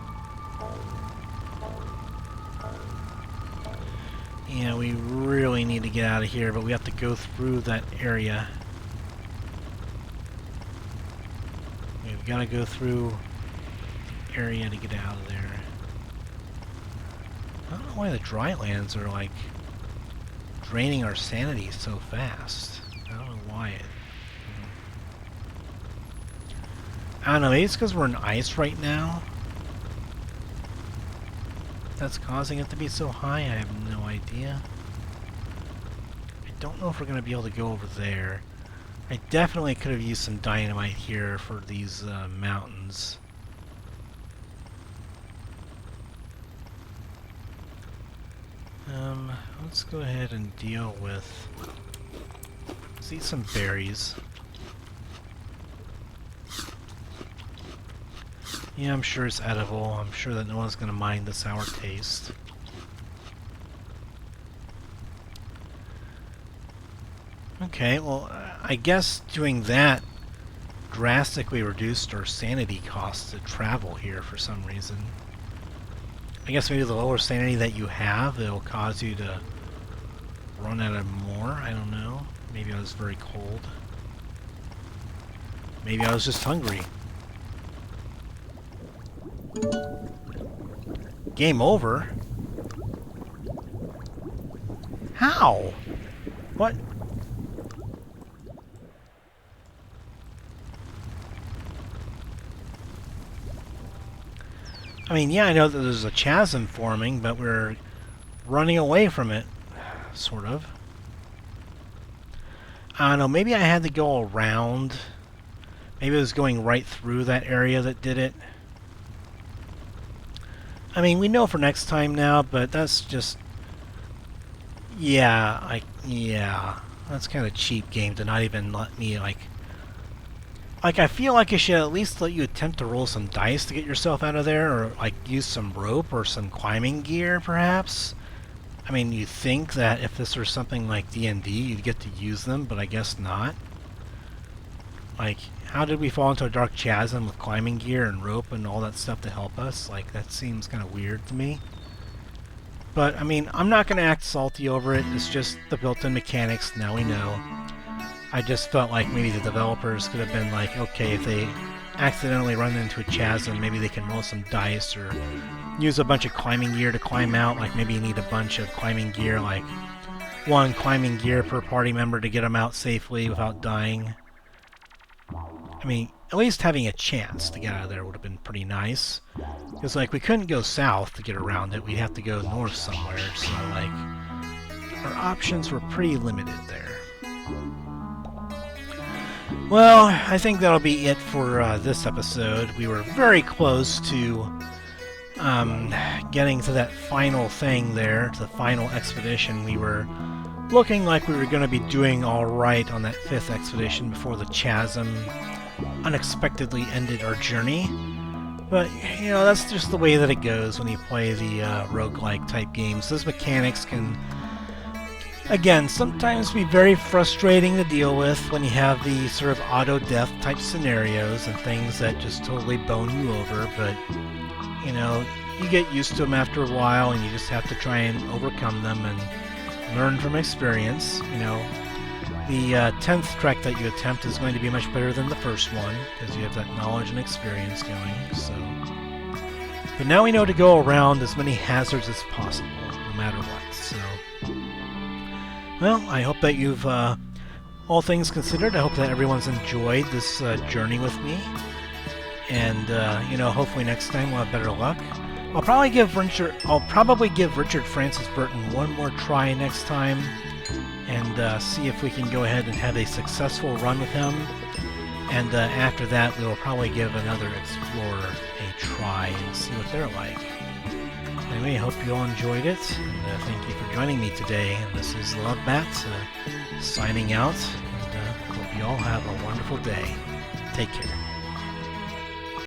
Yeah, we really need to get out of here, but we have to go through that area. We've got to go through the area to get out of there. I don't know why the drylands are, like, draining our sanity so fast. I don't know why it... I don't know, maybe it's because we're in ice right now. That's causing it to be so high, I have no idea. I don't know if we're going to be able to go over there. I definitely could have used some dynamite here for these mountains. Let's go ahead and deal with... Let's eat some berries. Yeah, I'm sure it's edible. I'm sure that no one's going to mind the sour taste. Okay, well, I guess doing that drastically reduced our sanity costs to travel here for some reason. I guess maybe the lower sanity that you have, it'll cause you to run out of more. I don't know. Maybe I was very cold. Maybe I was just hungry. Game over? How? What? I mean, yeah, I know that there's a chasm forming, but we're running away from it, sort of. I don't know, maybe I had to go around. Maybe it was going right through that area that did it. I mean, we know for next time now, but that's just... Yeah, that's kind of cheap game to not even let me, like, I feel like I should at least let you attempt to roll some dice to get yourself out of there, or, like, use some rope or some climbing gear, perhaps? I mean, you'd think that if this were something like D&D, you'd get to use them, but I guess not. Like, how did we fall into a dark chasm with climbing gear and rope and all that stuff to help us? Like, that seems kind of weird to me. But, I mean, I'm not going to act salty over it. It's just the built-in mechanics, now we know. I just felt like maybe the developers could have been like, okay, if they accidentally run into a chasm, maybe they can roll some dice or use a bunch of climbing gear to climb out. Like, maybe you need a bunch of climbing gear, like one climbing gear per party member to get them out safely without dying. I mean, at least having a chance to get out of there would have been pretty nice. Because, like, we couldn't go south to get around it. We'd have to go north somewhere. So, like, our options were pretty limited there. Well, I think that'll be it for this episode. We were very close to getting to that final thing there, to the final expedition, we were looking like we were going to be doing all right on that 5th expedition before the chasm unexpectedly ended our journey. But, you know, that's just the way that it goes when you play the roguelike type games. Those mechanics can, again, sometimes be very frustrating to deal with when you have the sort of auto-death type scenarios and things that just totally bone you over, but, you know, you get used to them after a while and you just have to try and overcome them and learn from experience. You know, the 10th trek that you attempt is going to be much better than the first one because you have that knowledge and experience going. So, but now we know to go around as many hazards as possible, no matter what. So, well, I hope that you've, all things considered, I hope that everyone's enjoyed this journey with me. And you know, hopefully next time we'll have better luck. I'll probably give Richard Francis Burton one more try next time, and see if we can go ahead and have a successful run with him. And after that, we will probably give another explorer a try and see what they're like. Anyway, I hope you all enjoyed it, and thank you for joining me today. And this is thelovebat signing out, and hope you all have a wonderful day. Take care.